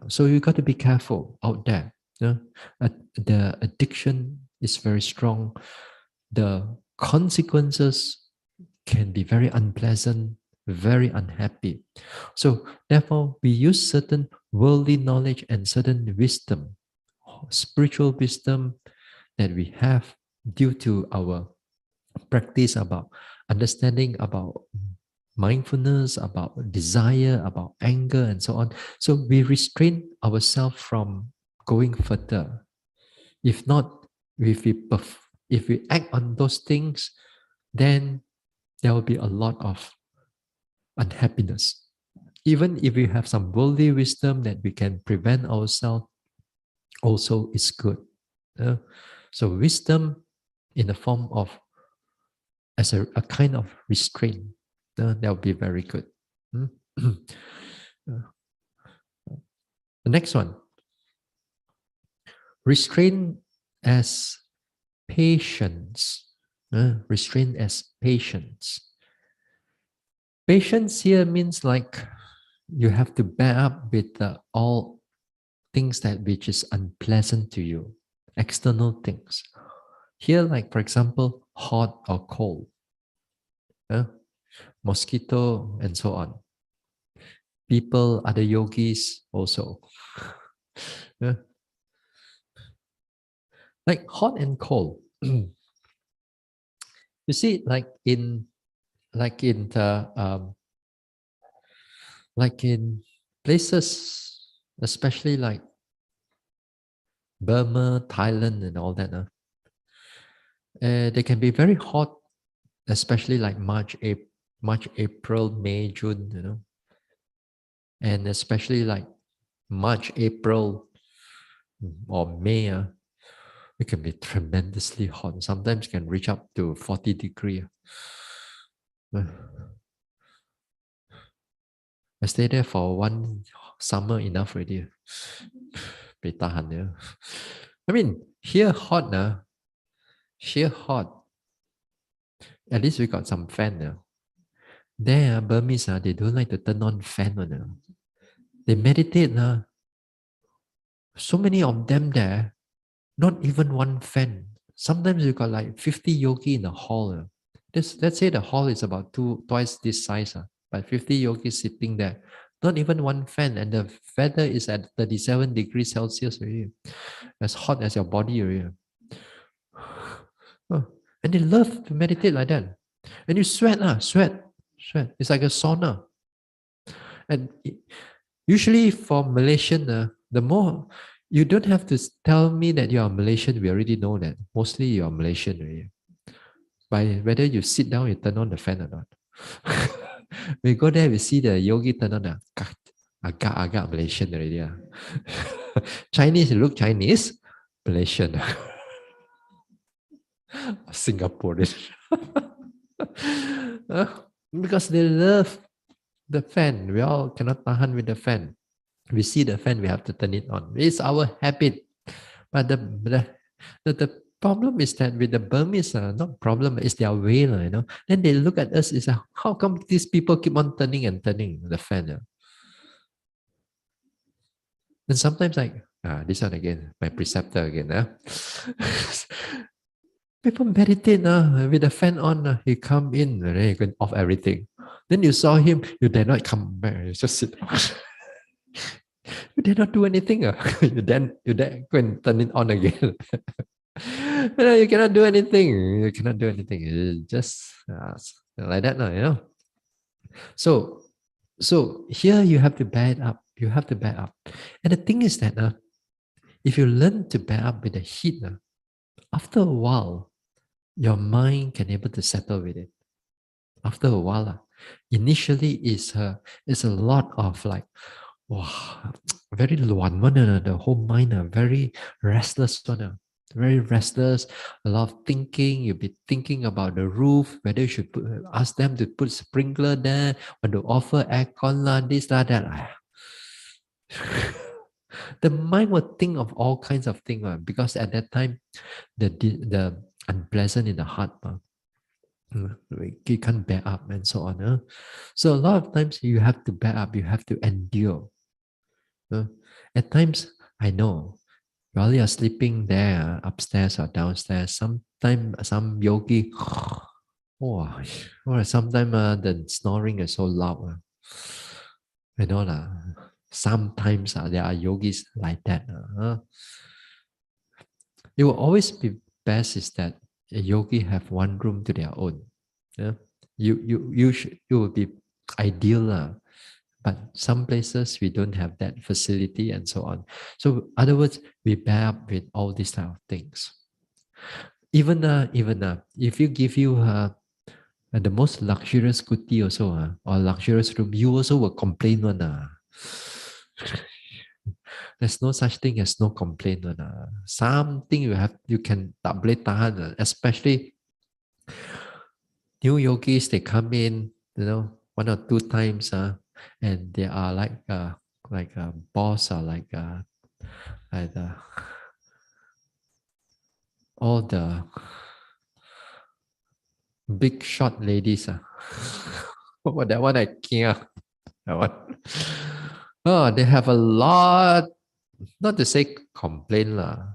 So you got to be careful out there. Yeah? The addiction is very strong. The consequences can be very unpleasant, very unhappy. So therefore, we use certain worldly knowledge and certain wisdom, spiritual wisdom that we have due to our practice about understanding about mindfulness, about desire, about anger, and so on. So we restrain ourselves from going further. If not, if we act on those things, then there will be a lot of unhappiness. Even if we have some worldly wisdom that we can prevent ourselves, also is good. So wisdom in the form of as a kind of restraint, that would be very good. The next one, restraint as patience. Restraint as patience. Patience here means like you have to bear up with all things that which is unpleasant to you, external things. Here, like for example, hot or cold, mosquito, and so on. People, other yogis also. Like hot and cold. You see, like in places, especially like Burma, Thailand, and all that. They can be very hot, especially like March, April, May, June. And especially like March, April, or May. It can be tremendously hot. Sometimes can reach up to 40 degrees. I stayed there for one summer enough already. I mean, here hot. Here hot. At least we got some fan now. There, Burmese, they don't like to turn on fan. They meditate. So many of them there, not even one fan. Sometimes you got like 50 yogi in a hall. Let's say the hall is about twice this size, but 50 yogis sitting there. Not even one fan, and the weather is at 37 degrees Celsius already. As hot as your body already. Oh, and they love to meditate like that. And you sweat, sweat. It's like a sauna. And usually for Malaysian, the more you don't have to tell me that you are Malaysian, we already know that. Mostly you are Malaysian already. By whether you sit down, you turn on the fan or not. We go there, we see the yogi turn on the agak Malaysian already. Chinese, you look Chinese, Malaysian. Singaporean. Because they love the fan. We all cannot tahan with the fan. We see the fan, we have to turn it on. It's our habit. But the problem is that with the Burmese, not problem, it's their way, you know. Then they look at us, it's like, how come these people keep on turning and turning the fan? And sometimes like, this one again, my preceptor again. People meditate with the fan on. He come in and then he can off everything. Then you saw him, you dare not come back. You just sit. You dare not do anything. You then go and turn it on again. You cannot do anything. You cannot do anything. It's just like that now, you know. So here you have to bear it up. You have to bear up. And the thing is that if you learn to bear up with the heat, after a while, your mind can able to settle with it. After a while, initially it's a lot of like, wow, very luan one, the whole mind, very restless one. Very restless, a lot of thinking. You'll be thinking about the roof, whether you should ask them to put sprinkler there, or to offer aircon, this, that. The mind will think of all kinds of things because at that time, the unpleasant in the heart, you can't bear up and so on. So a lot of times you have to bear up, you have to endure. At times, I know, while you're sleeping there, upstairs or downstairs, sometimes some yogi, oh, or sometimes the snoring is so loud. You know, sometimes there are yogis like that. It will always be best is that a yogi have one room to their own. Yeah? It would be ideal. But some places we don't have that facility and so on. So, in other words, we bear up with all these type of things. Even if you give you the most luxurious kuti also or luxurious room, you also will complain one. There's no such thing as no complaint one. Something you can tak boleh tahan, especially new yogis. They come in, one or two times, and they are like a boss or like all the big shot ladies. Oh, that one I can't. That one. Oh, they have a lot, not to say complain lah.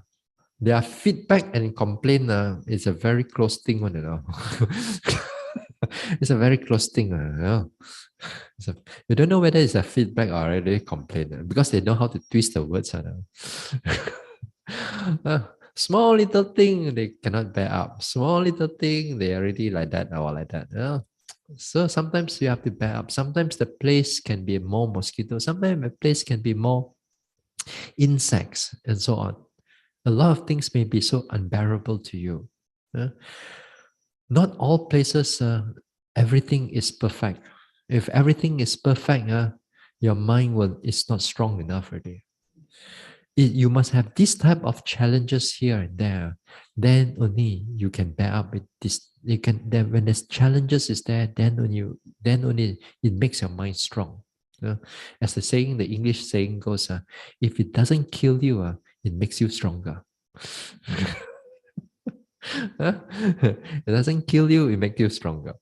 Their feedback and complaint is a very close thing, one, It's a very close thing, you don't know whether it's a feedback or already complaint because they know how to twist the words. Small little thing they cannot bear up. Small little thing they already like that or like that. So sometimes you have to bear up. Sometimes the place can be more mosquito. Sometimes the place can be more insects and so on. A lot of things may be so unbearable to you. Not all places, everything is perfect. If everything is perfect, your mind is not strong enough already. You must have this type of challenges here and there. Then only you can bear up with this. You can then when there's challenges is there, then only it makes your mind strong. As the English saying goes, if it doesn't kill you, it makes you stronger. It doesn't kill you, it makes you stronger.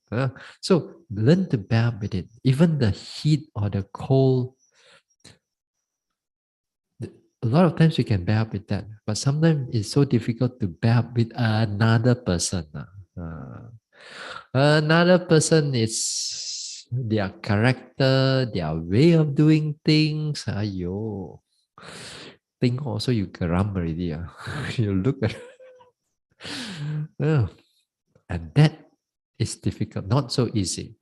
So learn to bear up with it. Even the heat or the cold, a lot of times you can bear up with that, but sometimes it's so difficult to bear up with another person. Another person is their character, their way of doing things. Ayo. Think also you geram already. You look at and that It's difficult, not so easy.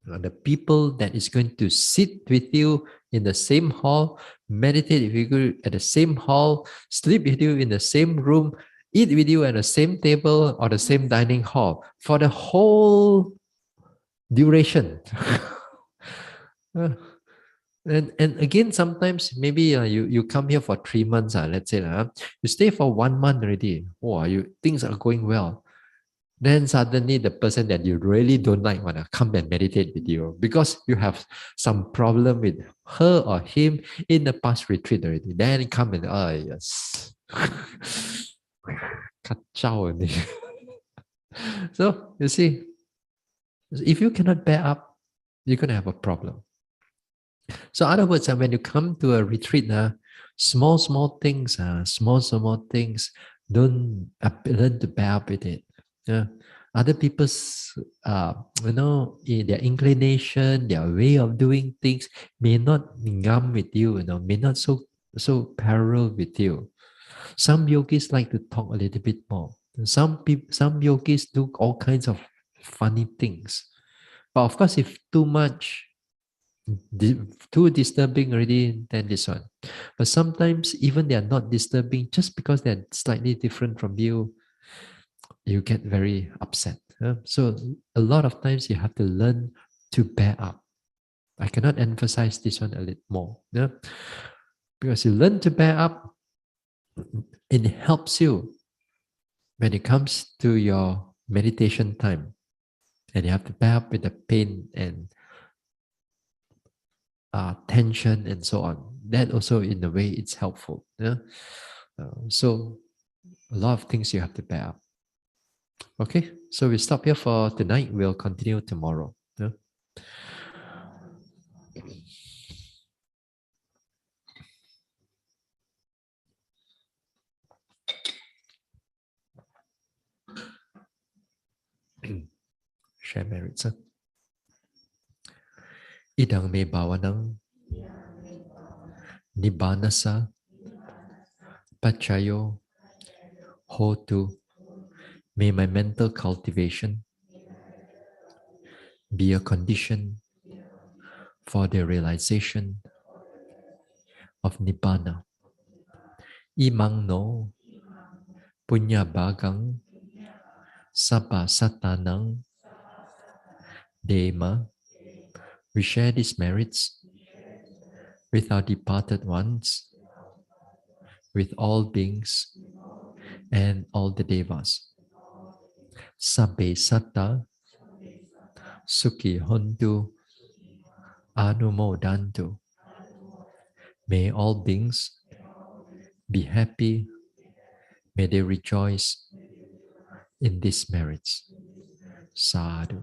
The people that is going to sit with you in the same hall, meditate with you at the same hall, sleep with you in the same room, eat with you at the same table or the same dining hall for the whole duration. Uh, and again, sometimes maybe you come here for 3 months, let's say, you stay for 1 month already. Oh, things are going well. Then suddenly the person that you really don't like wanna come and meditate with you because you have some problem with her or him in the past retreat already. Then come and yes. Kacau ni. So you see, if you cannot bear up, you're gonna have a problem. So, in other words, when you come to a retreat, small things, small things, don't learn to bear up with it. Yeah. Other people's, in their inclination, their way of doing things may not ngam with you, may not so parallel with you. Some yogis like to talk a little bit more. Some yogis do all kinds of funny things. But of course, if too much, too disturbing already, then this one. But sometimes even they are not disturbing, just because they're slightly different from you, you get very upset. So a lot of times you have to learn to bear up. I cannot emphasize this one a little more. Because you learn to bear up, it helps you when it comes to your meditation time. And you have to bear up with the pain and tension and so on. That also, in a way, it's helpful. So a lot of things you have to bear up. Okay, so we stop here for tonight. We'll continue tomorrow. Share merits. Idang me bawanang nibbanasa pachayo hotu. May my mental cultivation be a condition for the realization of nibbana. Imang no punya bagang sabba satanang dema. We share these merits with our departed ones, with all beings and all the devas. Sabbe satta sukhi hontu anumodantu. May all beings be happy. May they rejoice in these merits. Sadhu.